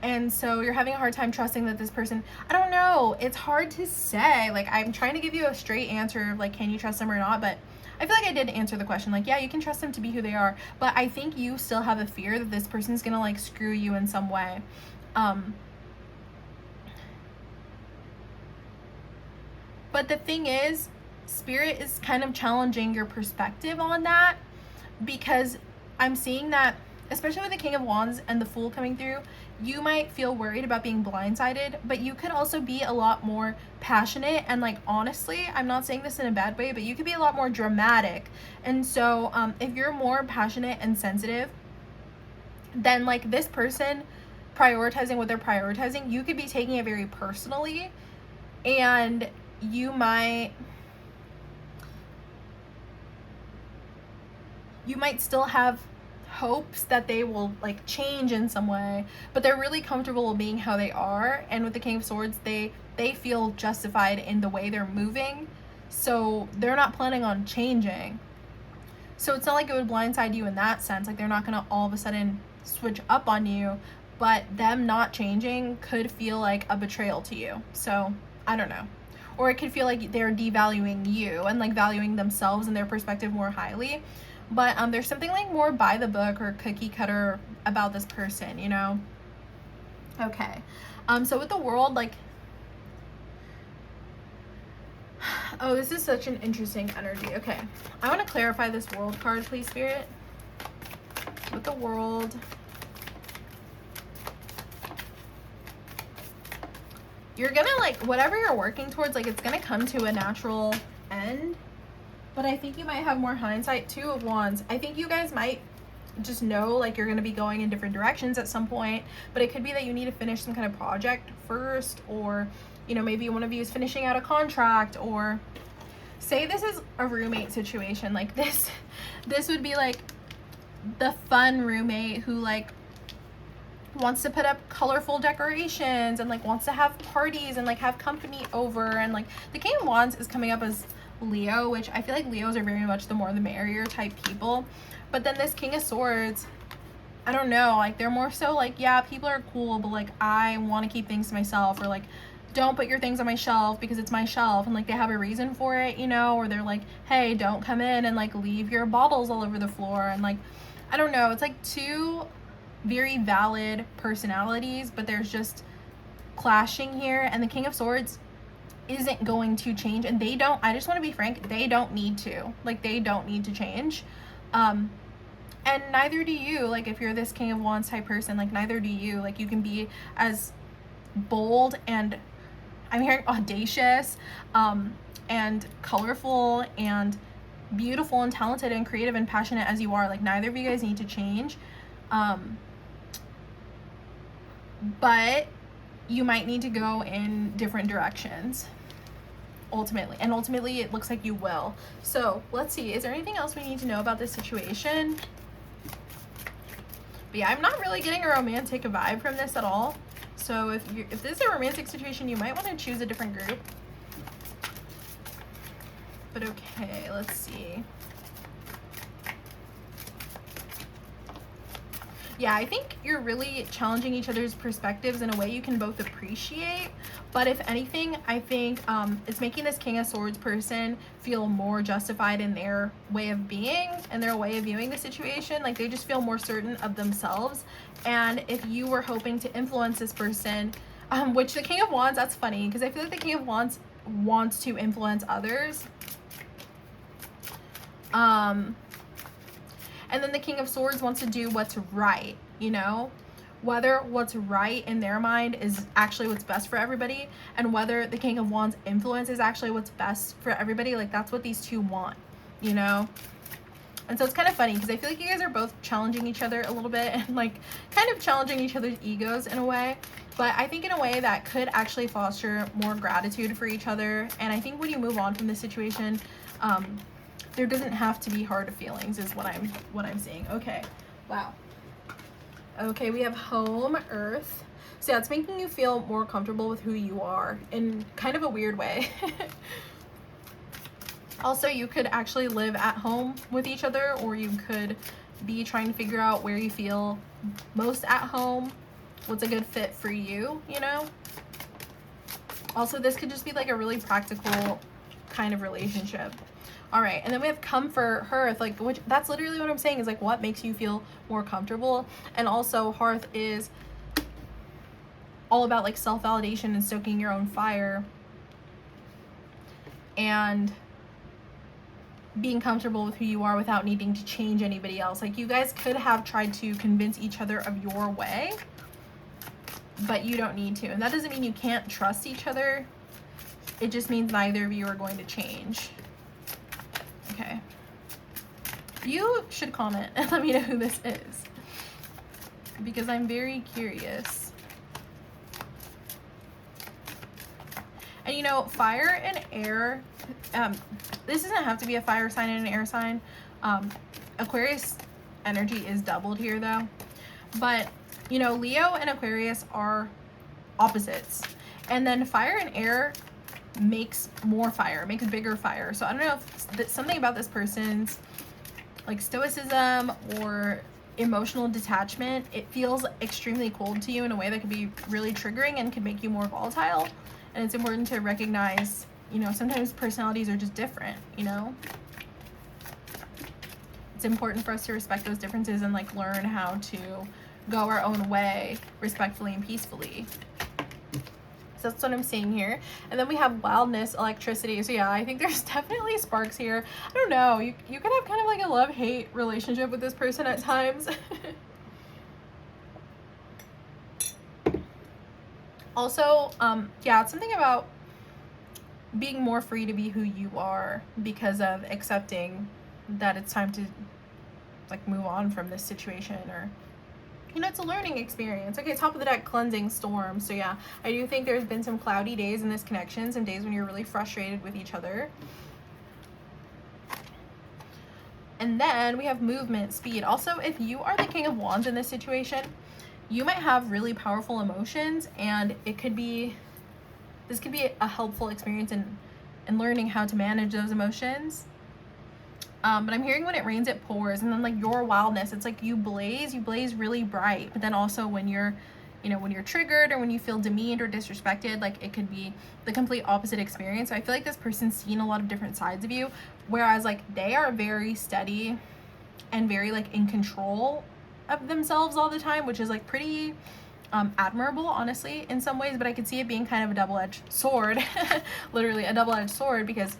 And so you're having a hard time trusting that this person, I don't know, it's hard to say. Like, I'm trying to give you a straight answer of like, can you trust them or not? But I feel like I did answer the question. Like, yeah, you can trust them to be who they are, but I think you still have a fear that this person's gonna like screw you in some way. But the thing is, Spirit is kind of challenging your perspective on that, because I'm seeing that, especially with the King of Wands and the Fool coming through, you might feel worried about being blindsided, but you could also be a lot more passionate. And like, honestly, I'm not saying this in a bad way, but you could be a lot more dramatic. And so if you're more passionate and sensitive, then like this person prioritizing what they're prioritizing, you could be taking it very personally, and you might still have hopes that they will like change in some way, but they're really comfortable being how they are. And with the King of Swords, they feel justified in the way they're moving, so they're not planning on changing. So it's not like it would blindside you in that sense. Like, they're not gonna all of a sudden switch up on you, but them not changing could feel like a betrayal to you. So I don't know. Or it could feel like they're devaluing you and like valuing themselves and their perspective more highly. But there's something like more by the book or cookie cutter about this person, you know? Okay. So with the World, like, oh, this is such an interesting energy. Okay. I want to clarify this World card, please, Spirit. With the World, you're gonna like, whatever you're working towards, like, it's gonna come to a natural end. But I think you might have more hindsight. Two of Wands. I think you guys might just know like you're going to be going in different directions at some point, but it could be that you need to finish some kind of project first, or you know, maybe one of you is finishing out a contract, or say this is a roommate situation. Like this would be like the fun roommate who like wants to put up colorful decorations and like wants to have parties and like have company over. And like the King of Wands is coming up as Leo, which I feel like Leos are very much the more the merrier type people. But then this King of Swords, I don't know, like they're more so like, yeah, people are cool, but like I want to keep things to myself, or like don't put your things on my shelf because it's my shelf, and like they have a reason for it, you know, or they're like, hey, don't come in and like leave your bottles all over the floor. And like, I don't know, it's like two very valid personalities, but there's just clashing here. And the King of Swords isn't going to change, and they don't, I just want to be frank, they don't need to, like they don't need to change, and neither do you. Like if you're this King of Wands type person, like neither do you. Like you can be as bold and, I'm hearing audacious, and colorful and beautiful and talented and creative and passionate as you are. Like neither of you guys need to change, but you might need to go in different directions ultimately it looks like you will. So let's see, is there anything else we need to know about this situation? But yeah, I'm not really getting a romantic vibe from this at all. So if this is a romantic situation, you might want to choose a different group. But okay, let's see. Yeah, I think you're really challenging each other's perspectives in a way you can both appreciate. But if anything, I think it's making this King of Swords person feel more justified in their way of being and their way of viewing the situation. Like they just feel more certain of themselves. And if you were hoping to influence this person, which the King of Wands, that's funny, because I feel like the King of Wands wants to influence others. And then the King of Swords wants to do what's right, you know? Whether what's right in their mind is actually what's best for everybody, and whether the King of Wands influence is actually what's best for everybody. Like, that's what these two want, you know? And so it's kind of funny because I feel like you guys are both challenging each other a little bit and like kind of challenging each other's egos in a way. But I think in a way that could actually foster more gratitude for each other. And I think when you move on from this situation, there doesn't have to be hard feelings is what I'm seeing. Okay. Wow. Okay, we have home, earth. So yeah, it's making you feel more comfortable with who you are in kind of a weird way. Also, you could actually live at home with each other, or you could be trying to figure out where you feel most at home, what's a good fit for you, you know? Also, this could just be like a really practical kind of relationship. All right, and then we have comfort, hearth, like, which that's literally what I'm saying is like what makes you feel more comfortable. And also hearth is all about like self-validation and stoking your own fire and being comfortable with who you are without needing to change anybody else. Like, you guys could have tried to convince each other of your way, but you don't need to. And that doesn't mean you can't trust each other. It just means neither of you are going to change. Okay. You should comment and let me know who this is, because I'm very curious. And you know, fire and air, this doesn't have to be a fire sign and an air sign. Aquarius energy is doubled here though. But you know, Leo and Aquarius are opposites. And then fire and air makes more fire, makes bigger fire. So I don't know if something about this person's like stoicism or emotional detachment, it feels extremely cold to you in a way that could be really triggering and could make you more volatile. And it's important to recognize, you know, sometimes personalities are just different, you know? It's important for us to respect those differences and like learn how to go our own way respectfully and peacefully. So that's what I'm seeing here. And then we have wildness, electricity. So yeah, I think there's definitely sparks here. I don't know. You could have kind of like a love-hate relationship with this person at times. Also, yeah, it's something about being more free to be who you are because of accepting that it's time to like move on from this situation, or you know, it's a learning experience. Okay, top of the deck, cleansing storm. So yeah, I do think there's been some cloudy days in this connection, some days when you're really frustrated with each other. And then we have movement, speed. Also, if you are the King of Wands in this situation, you might have really powerful emotions, and it could be, this could be a helpful experience in learning how to manage those emotions. But I'm hearing when it rains, it pours. And then like your wildness, it's like you blaze really bright. But then also when you're, you know, when you're triggered or when you feel demeaned or disrespected, like it could be the complete opposite experience. So I feel like this person's seen a lot of different sides of you, whereas like they are very steady and very like in control of themselves all the time, which is like pretty admirable, honestly, in some ways. But I could see it being kind of a double-edged sword, literally a double-edged sword, because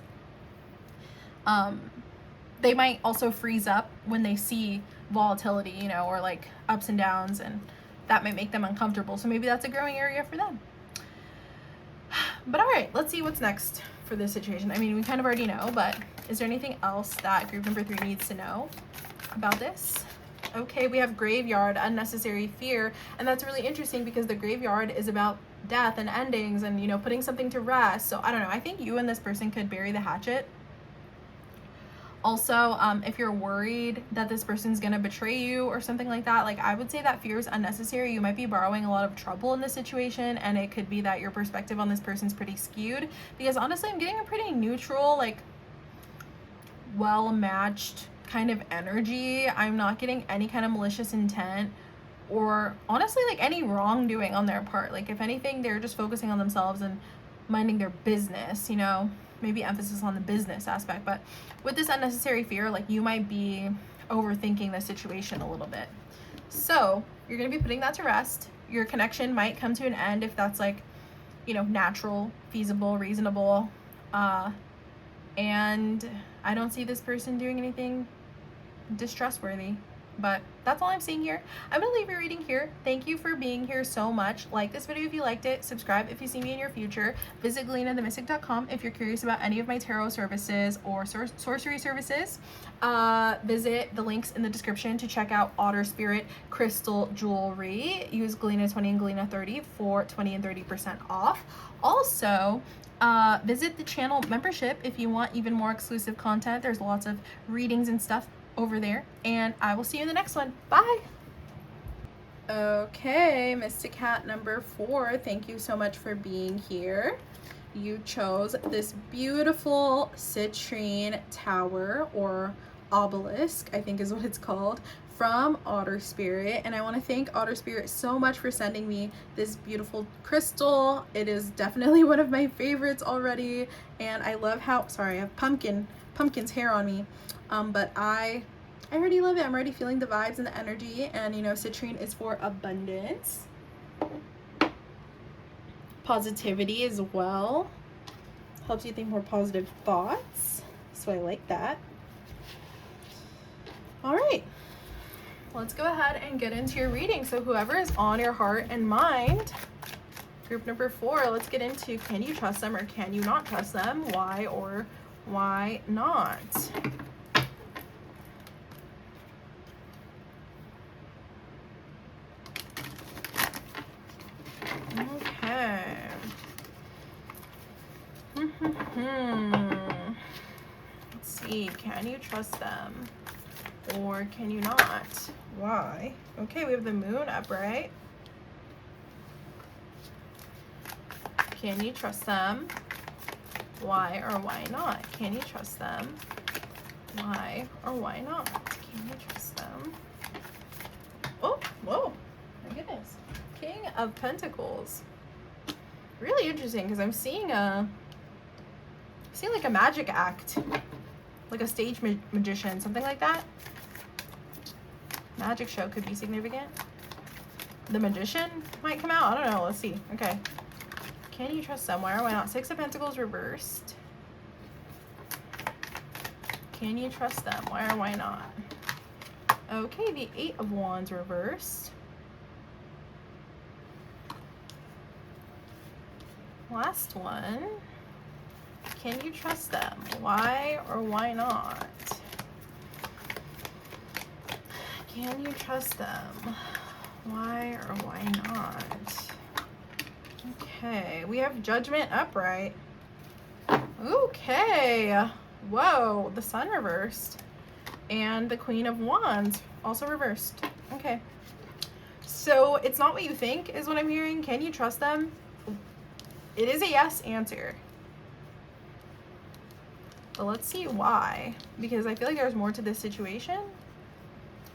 they might also freeze up when they see volatility, you know, or like ups and downs, and that might make them uncomfortable. So maybe that's a growing area for them. But all right, let's see what's next for this situation. I mean, we kind of already know, but is there anything else that group number 3 needs to know about this? Okay, we have graveyard, unnecessary fear. And that's really interesting because the graveyard is about death and endings and, you know, putting something to rest. So I don't know, I think you and this person could bury the hatchet. Also, if you're worried that this person's gonna betray you or something like that, like I would say that fear is unnecessary. You might be borrowing a lot of trouble in this situation, and it could be that your perspective on this person's pretty skewed, because honestly, I'm getting a pretty neutral, like well-matched kind of energy. I'm not getting any kind of malicious intent or honestly like any wrongdoing on their part. Like if anything, they're just focusing on themselves and minding their business, you know, maybe emphasis on the business aspect. But with this unnecessary fear, like you might be overthinking the situation a little bit. So you're going to be putting that to rest. Your connection might come to an end if that's like, you know, natural, feasible, reasonable. And I don't see this person doing anything distrustworthy. But that's all I'm seeing here. I'm gonna leave your reading here. Thank you for being here so much. Like this video if you liked it. Subscribe if you see me in your future. Visit GalenaTheMystic.com if you're curious about any of my tarot services or sorcery services. Visit the links in the description to check out Otter Spirit crystal jewelry. Use Galena20 and Galena30 for 20 and 30% off. Also, visit the channel membership if you want even more exclusive content. There's lots of readings and stuff over there, and I will see you in the next one. Bye. Okay, Mystic Cat number 4, thank you so much for being here. You chose this beautiful citrine tower, or obelisk, I think is what it's called, from Otter Spirit, and I want to thank Otter Spirit so much for sending me this beautiful crystal. It is definitely one of my favorites already, and I love how, sorry, I have pumpkin's hair on me, but I already love it. I'm already feeling the vibes and the energy, and you know, citrine is for abundance, positivity as well, helps you think more positive thoughts, so I like that. All right, let's go ahead and get into your reading. So whoever is on your heart and mind, group number 4, let's get into, can you trust them or can you not trust them? Why or why not? Okay. Let's see, can you trust them or can you not? Why? Okay, we have the moon upright. Can you trust them? Why or why not? Can you trust them? Why or why not? Can you trust them? Oh, whoa, my goodness. King of Pentacles. Really interesting, because I'm seeing like a magic act, like a stage magician, something like that. Magic show could be significant. The magician might come out. I don't know. Let's see. Okay. Can you trust them? Why or why not? 6 of Pentacles reversed. Can you trust them? Why or why not? Okay, the 8 of Wands reversed. Last one. Can you trust them? Why or why not? Can you trust them? Why or why not? Okay, we have Judgment upright. Okay. Whoa, the Sun reversed. And the Queen of Wands also reversed. Okay. So it's not what you think is what I'm hearing. Can you trust them? It is a yes answer. But let's see why. Because I feel like there's more to this situation.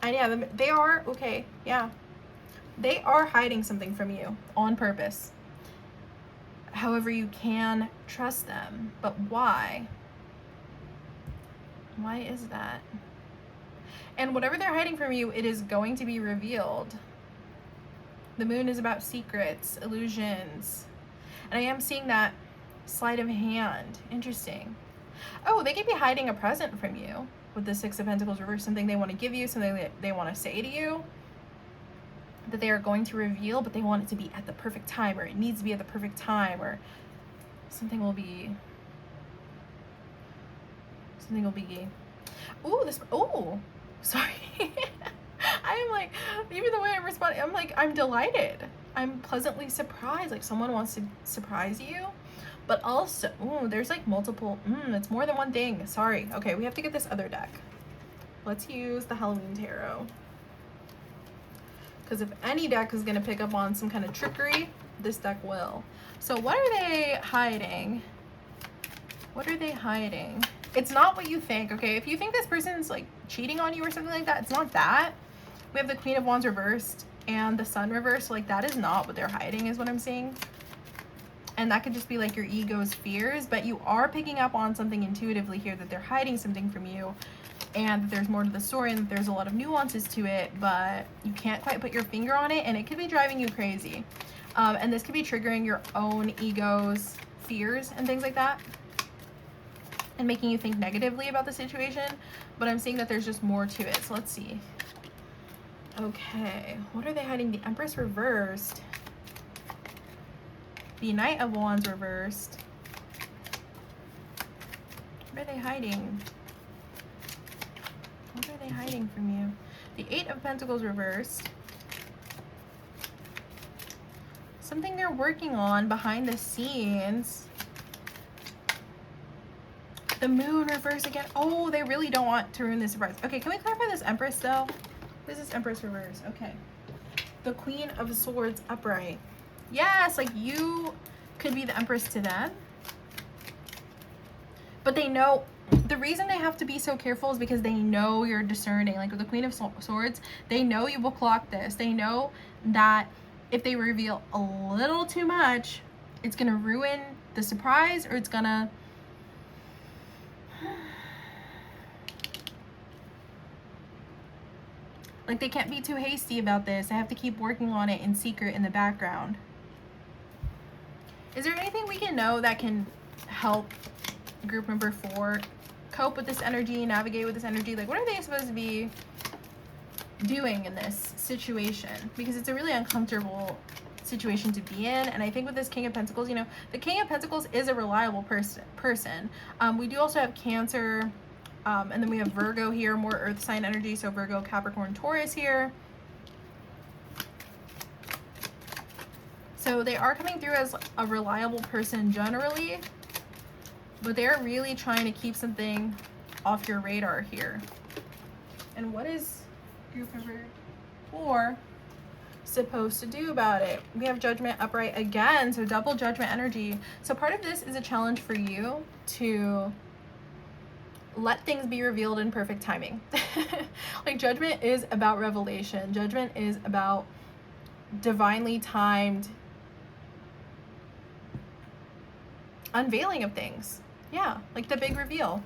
And yeah, they are, okay, yeah. They are hiding something from you on purpose. However, you can trust them. But why? Why is that? And whatever they're hiding from you, it is going to be revealed. The moon is about secrets, illusions. And I am seeing that sleight of hand. Interesting. Oh, they could be hiding a present from you with the 6 of Pentacles reversed, something they want to give you, something that they want to say to you that they are going to reveal, but they want it to be at the perfect time, or it needs to be at the perfect time, or something will be oh, sorry. I am like, even the way I'm responding, I'm like, I'm delighted. I'm pleasantly surprised, like someone wants to surprise you. But also, ooh, there's like multiple, it's more than one thing. Sorry. Okay, we have to get this other deck. Let's use the Halloween Tarot. Because if any deck is going to pick up on some kind of trickery, this deck will. So what are they hiding? What are they hiding? It's not what you think, okay? If you think this person's like cheating on you or something like that, it's not that. We have the Queen of Wands reversed and the Sun reversed. Like, that is not what they're hiding, is what I'm saying. And that could just be like your ego's fears, but you are picking up on something intuitively here, that they're hiding something from you, and that there's more to the story, and that there's a lot of nuances to it, but you can't quite put your finger on it, and it could be driving you crazy. And this could be triggering your own ego's fears and things like that. and making you think negatively about the situation, but I'm seeing that there's just more to it. So let's see. Okay, what are they hiding? The Empress reversed. The Knight of Wands reversed. What are they hiding? What are they hiding from you? The Eight of Pentacles reversed. Something they're working on behind the scenes. The Moon reversed again. Oh, they really don't want to ruin the surprise. Okay, can we clarify this Empress though? What is this Empress reverse? Okay. The Queen of Swords upright. Yes, like you could be the Empress to them. But they know, the reason they have to be so careful is because they know you're discerning. Like with the Queen of Swords, they know you will clock this. They know that if they reveal a little too much, it's going to ruin the surprise, or it's going to... Like they can't be too hasty about this. They have to keep working on it in secret in the background. Is there anything we can know that can help group number 4 cope with this energy, navigate with this energy? Like what are they supposed to be doing in this situation? Because it's a really uncomfortable situation to be in. And I think with this King of Pentacles, you know, the King of Pentacles is a reliable person. We do also have Cancer, and then we have Virgo here, more earth sign energy. So Virgo, Capricorn, Taurus here. So they are coming through as a reliable person generally, but they're really trying to keep something off your radar here. And what is group number 4 supposed to do about it? We have Judgment upright again, so double Judgment energy. So part of this is a challenge for you to let things be revealed in perfect timing. Like Judgment is about revelation. Judgment is about divinely timed unveiling of things. Yeah, like the big reveal.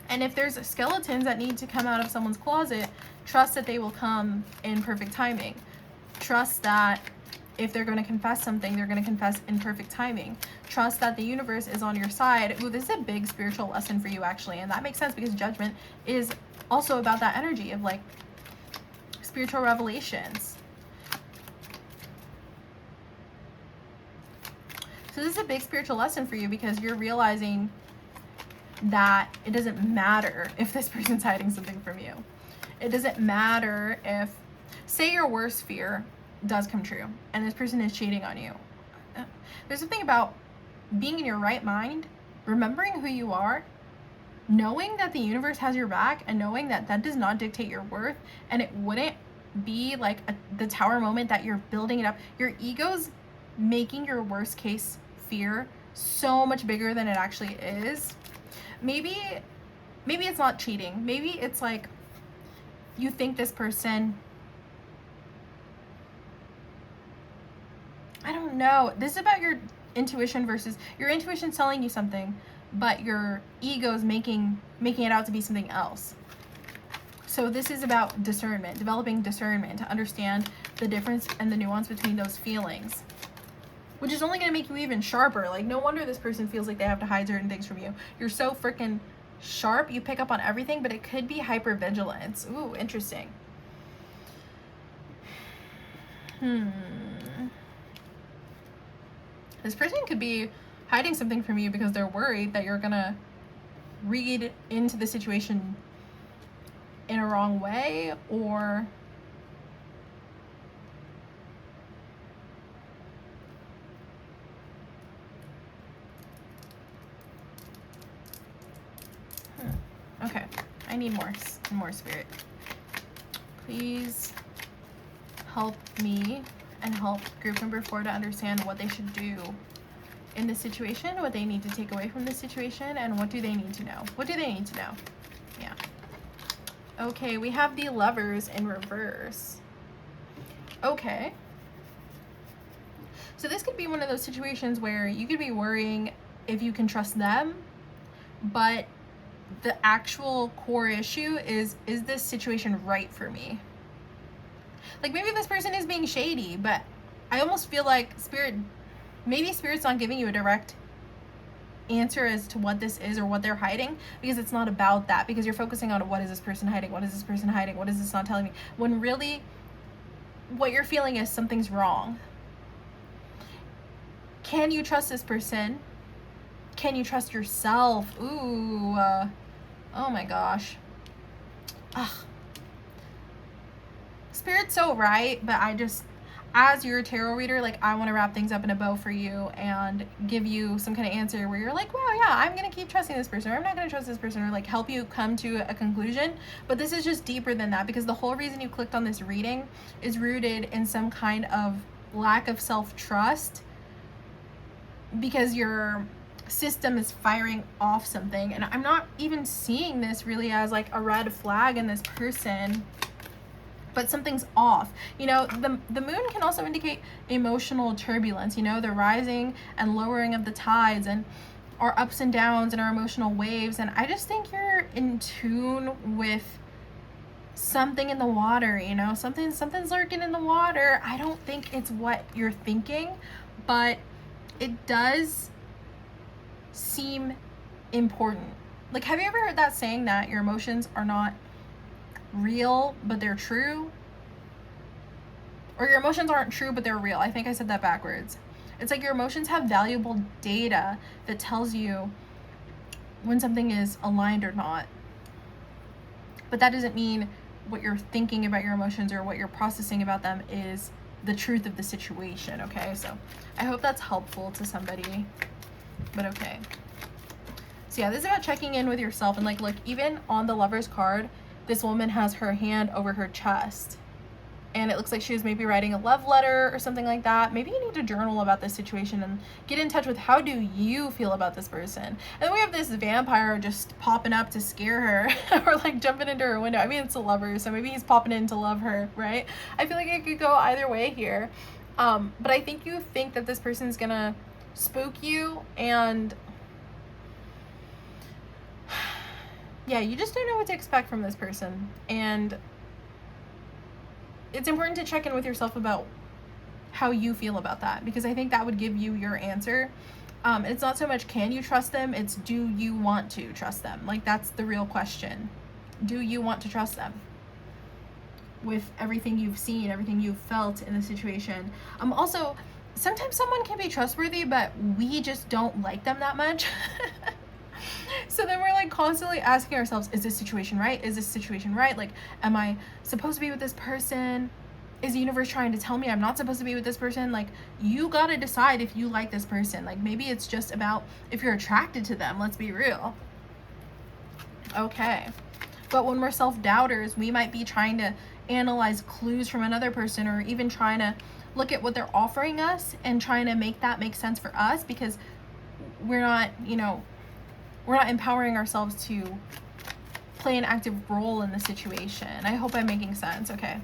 And if there's skeletons that need to come out of someone's closet, trust that they will come in perfect timing. Trust that if they're going to confess something, they're going to confess in perfect timing. Trust that the universe is on your side. Ooh, this is a big spiritual lesson for you, actually. And that makes sense because Judgment is also about that energy of like spiritual revelations. So this is a big spiritual lesson for you because you're realizing that it doesn't matter if this person's hiding something from you. It doesn't matter if, say your worst fear does come true and this person is cheating on you. There's something about being in your right mind, remembering who you are, knowing that the universe has your back, and knowing that that does not dictate your worth, and it wouldn't be like the tower moment that you're building it up. Your ego's making your worst case fear so much bigger than it actually is. Maybe it's not cheating. Maybe it's like you think this person, I don't know. This is about your intuition versus your intuition telling you something, but your ego's making it out to be something else. So this is about discernment, developing discernment to understand the difference and the nuance between those feelings, which is only going to make you even sharper. Like, no wonder this person feels like they have to hide certain things from you. You're so freaking sharp. You pick up on everything, but it could be hypervigilance. Ooh, interesting. This person could be hiding something from you because they're worried that you're going to read into the situation in a wrong way, or okay, I need more spirit. Please help me and help group number 4 to understand what they should do in this situation, what they need to take away from this situation, and what do they need to know? What do they need to know? Yeah. Okay, we have the Lovers in reverse. Okay. So this could be one of those situations where you could be worrying if you can trust them, but the actual core issue is this situation right for me? Like, maybe this person is being shady, but I almost feel like maybe Spirit's not giving you a direct answer as to what this is or what they're hiding, because it's not about that, because you're focusing on what is this person hiding, what is this person hiding, what is this not telling me, when really what you're feeling is something's wrong. Can you trust this person? Can you trust yourself? Ooh, oh my gosh. Ugh. Spirit's so right, but I just, as your tarot reader, like, I want to wrap things up in a bow for you and give you some kind of answer where you're like, wow, yeah, I'm going to keep trusting this person, or I'm not going to trust this person, or like help you come to a conclusion. But this is just deeper than that, because the whole reason you clicked on this reading is rooted in some kind of lack of self-trust, because your system is firing off something. And I'm not even seeing this really as like a red flag in this person, but something's off. You know, the moon can also indicate emotional turbulence, you know, the rising and lowering of the tides and our ups and downs and our emotional waves. And I just think you're in tune with something in the water, you know, something's lurking in the water. I don't think it's what you're thinking, but it does seem important. Like, have you ever heard that saying that your emotions are not real but they're true? Or your emotions aren't true but they're real. I think I said that backwards. It's like your emotions have valuable data that tells you when something is aligned or not. But that doesn't mean what you're thinking about your emotions or what you're processing about them is the truth of the situation, okay? So I hope that's helpful to somebody. But okay. So yeah, this is about checking in with yourself. And like, look, even on the Lover's card, this woman has her hand over her chest. And it looks like she was maybe writing a love letter or something like that. Maybe you need to journal about this situation and get in touch with how do you feel about this person. And then we have this vampire just popping up to scare her or like jumping into her window. I mean, it's a lover, so maybe he's popping in to love her, right? I feel like it could go either way here. But I think you think that this person's gonna spook you, and yeah, you just don't know what to expect from this person. And it's important to check in with yourself about how you feel about that, because I think that would give you your answer. It's not so much can you trust them, it's do you want to trust them? Like, that's the real question. Do you want to trust them with everything you've seen, everything you've felt in the situation? Also, sometimes someone can be trustworthy, but we just don't like them that much. So then we're like constantly asking ourselves, is this situation right? Is this situation right? Like, am I supposed to be with this person? Is the universe trying to tell me I'm not supposed to be with this person? Like, you gotta decide if you like this person. Like, maybe it's just about if you're attracted to them. Let's be real. Okay. But when we're self-doubters, we might be trying to analyze clues from another person, or even trying to look at what they're offering us and trying to make that make sense for us, because we're not, you know, we're not empowering ourselves to play an active role in the situation. I hope I'm making sense. Okay.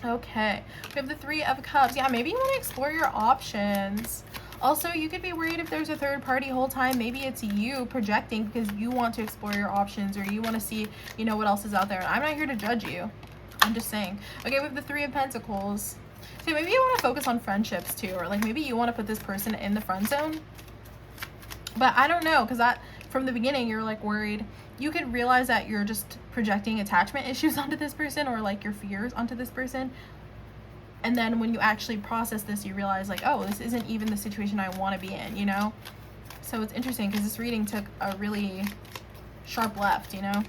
Okay. We have the Three of Cups. Yeah, maybe you want to explore your options. Also, you could be worried if there's a third party whole time. Maybe it's you projecting because you want to explore your options, or you want to see, you know, what else is out there. I'm not here to judge you. I'm just saying. Okay, we have the Three of Pentacles. So maybe you want to focus on friendships too, or like maybe you want to put this person in the friend zone. But I don't know, because that from the beginning you're like worried. You could realize that you're just projecting attachment issues onto this person, or like your fears onto this person. And then when you actually process this, you realize like, oh, this isn't even the situation I want to be in, you know? So it's interesting because this reading took a really sharp left, you know?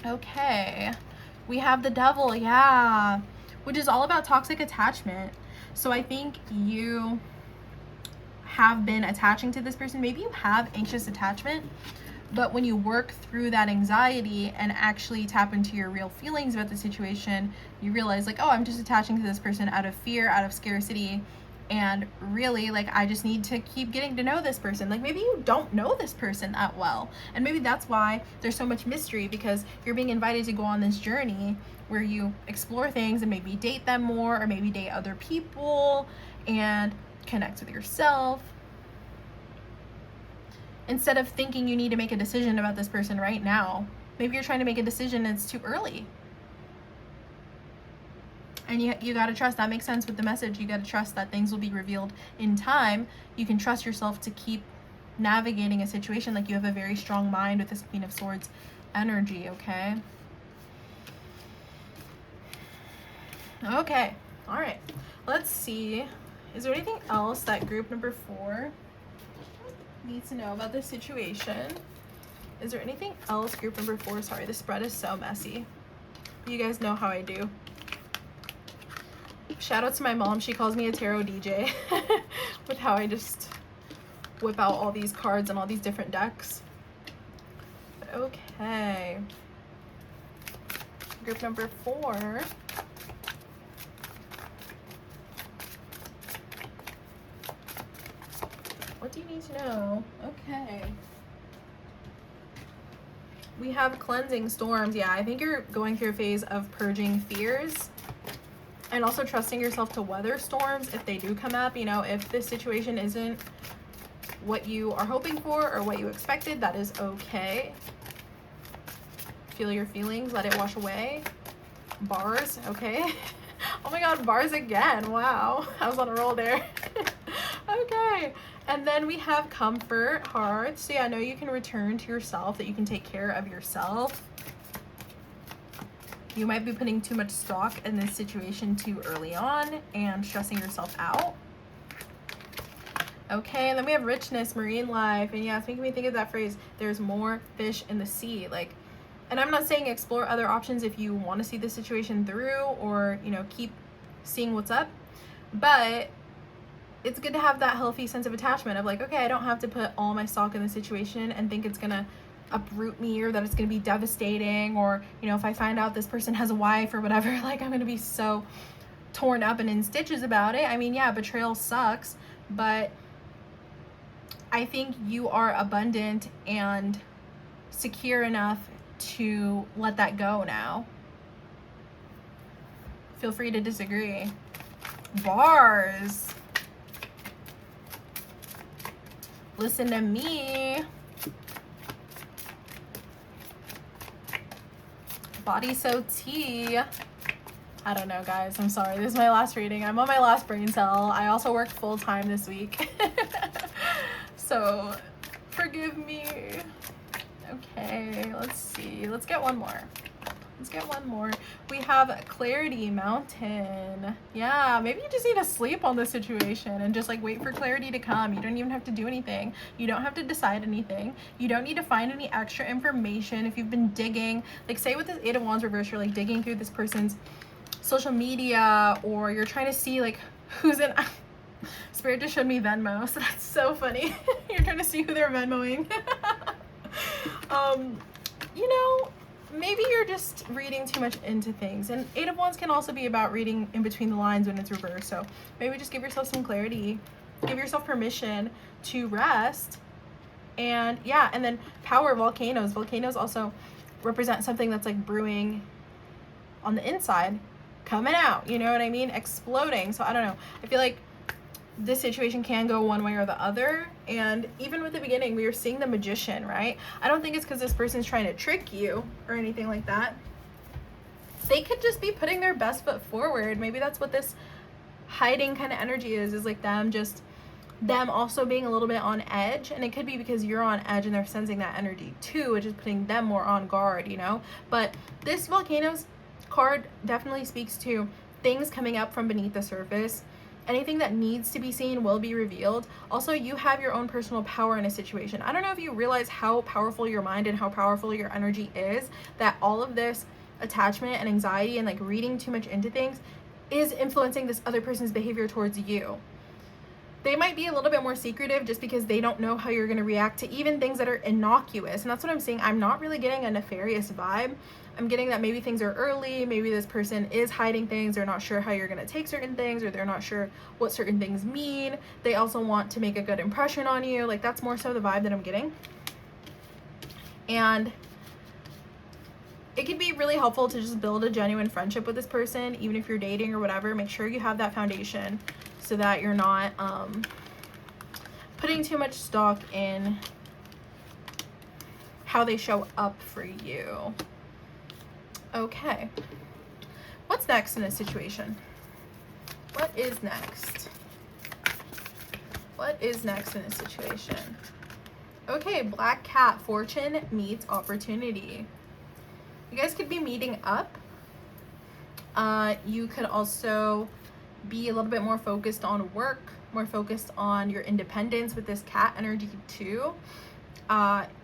Okay. We have the Devil, yeah. Which is all about toxic attachment. So I think you have been attaching to this person. Maybe you have anxious attachment, but when you work through that anxiety and actually tap into your real feelings about the situation, you realize like, oh, I'm just attaching to this person out of fear, out of scarcity, and really like I just need to keep getting to know this person. Like, maybe you don't know this person that well, and maybe that's why there's so much mystery, because you're being invited to go on this journey where you explore things and maybe date them more, or maybe date other people and connect with yourself, instead of thinking you need to make a decision about this person right now. Maybe you're trying to make a decision and it's too early. And you got to trust. That makes sense with the message. You got to trust that things will be revealed in time. You can trust yourself to keep navigating a situation. Like, you have a very strong mind with this Queen of Swords energy, okay? Okay, all right. Let's see. Is there anything else that group number 4 needs to know about this situation? Is there anything else, group number 4? Sorry, the spread is so messy. You guys know how I do. Shout out to my mom. She calls me a tarot DJ with how I just whip out all these cards and all these different decks. But okay. Group number 4. What do you need to know? Okay. We have cleansing storms. Yeah, I think you're going through a phase of purging fears and also trusting yourself to weather storms if they do come up. You know, if this situation isn't what you are hoping for or what you expected, that is okay. Feel your feelings, let it wash away. Bars, okay. Oh my god, bars again. Wow, I was on a roll there. Okay, and then we have comfort, hearts. So yeah, I know you can return to yourself, that you can take care of yourself. You might be putting too much stock in this situation too early on and stressing yourself out. Okay, and then we have richness, marine life, and yeah, it's making me think of that phrase, there's more fish in the sea. Like, and I'm not saying explore other options if you want to see the situation through, or, you know, keep seeing what's up, but it's good to have that healthy sense of attachment of like, okay, I don't have to put all my stock in the situation and think it's gonna uproot me or that it's gonna be devastating, or, you know, if I find out this person has a wife or whatever, like, I'm gonna be so torn up and in stitches about it. I mean, yeah, betrayal sucks, but I think you are abundant and secure enough to let that go now. Feel free to disagree. Bars. Listen to me. Body so tea. I don't know, guys. I'm sorry. This is my last reading. I'm on my last brain cell. I also worked full time this week. So forgive me. Okay, let's see. Let's get one more. Let's get one more. We have Clarity Mountain. Yeah, maybe you just need to sleep on the situation and just like wait for clarity to come. You don't even have to do anything. You don't have to decide anything. You don't need to find any extra information. If you've been digging, like say with this Eight of Wands reverse, you're like digging through this person's social media, or you're trying to see like who's in Spirit just showed me Venmo, so that's so funny. You're trying to see who they're Venmoing. You know, maybe you're just reading too much into things, and Eight of Wands can also be about reading in between the lines when it's reversed. So maybe just give yourself some clarity, give yourself permission to rest. And yeah, and then power, volcanoes. Volcanoes also represent something that's like brewing on the inside, coming out, you know what I mean, exploding. So I don't know, I feel like this situation can go one way or the other. And even with the beginning, we were seeing the Magician, right? I don't think it's because this person's trying to trick you or anything like that. They could just be putting their best foot forward. Maybe that's what this hiding kind of energy is like them also being a little bit on edge. And it could be because you're on edge and they're sensing that energy too, which is putting them more on guard, you know. But this Volcanoes card definitely speaks to things coming up from beneath the surface. Anything that needs to be seen will be revealed. Also, you have your own personal power in a situation. I don't know if you realize how powerful your mind and how powerful your energy is, that all of this attachment and anxiety and like reading too much into things is influencing this other person's behavior towards you. They might be a little bit more secretive just because they don't know how you're going to react to even things that are innocuous. And that's what I'm saying. I'm not really getting a nefarious vibe. I'm getting that maybe things are early. Maybe this person is hiding things. They're not sure how you're going to take certain things, or they're not sure what certain things mean. They also want to make a good impression on you. Like, that's more so the vibe that I'm getting. And it can be really helpful to just build a genuine friendship with this person, even if you're dating or whatever. Make sure you have that foundation so that you're not putting too much stock in how they show up for you. Okay. What's next in a situation? What is next? What is next in a situation? Okay, Black Cat, fortune meets opportunity. You guys could be meeting up. You could also be a little bit more focused on work, more focused on your independence with this cat energy too.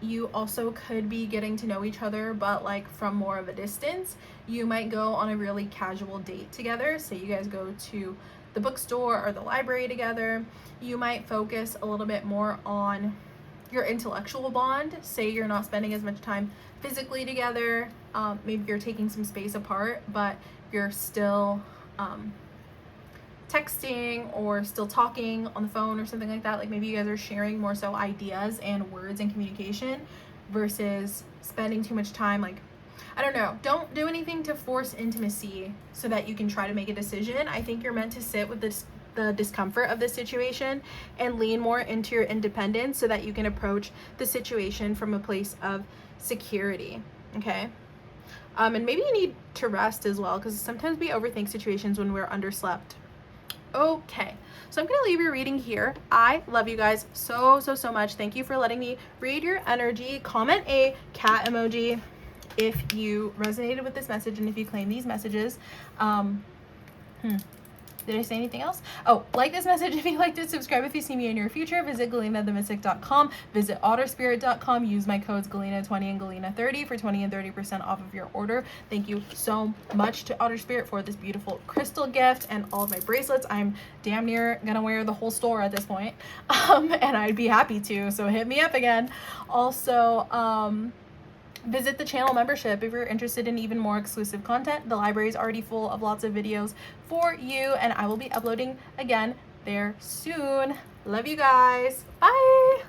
You also could be getting to know each other, but like from more of a distance. You might go on a really casual date together. Say you guys go to the bookstore or the library together. You might focus a little bit more on your intellectual bond. Say you're not spending as much time physically together. Maybe you're taking some space apart, but you're still texting or still talking on the phone or something like that. Like maybe you guys are sharing more so ideas and words and communication versus spending too much time. Like, I don't know, don't do anything to force intimacy so that you can try to make a decision. I think you're meant to sit with the discomfort of the situation and lean more into your independence so that you can approach the situation from a place of security. Okay. And maybe you need to rest as well, because sometimes we overthink situations when we're underslept. Okay, so I'm gonna leave your reading here. I love you guys so much. Thank you for letting me read your energy. Comment a cat emoji if you resonated with this message and if you claim these messages. Did I say anything else? Oh, like this message if you liked it. Subscribe if you see me in your future. Visit GalenaTheMystic.com. Visit OtterSpirit.com. Use my codes Galena20 and Galena30 for 20 and 30% off of your order. Thank you so much to Otter Spirit for this beautiful crystal gift and all of my bracelets. I'm damn near gonna wear the whole store at this point. And I'd be happy to, so hit me up again. Also, visit the channel membership if you're interested in even more exclusive content. The library is already full of lots of videos for you, and I will be uploading again there soon. Love you guys. Bye.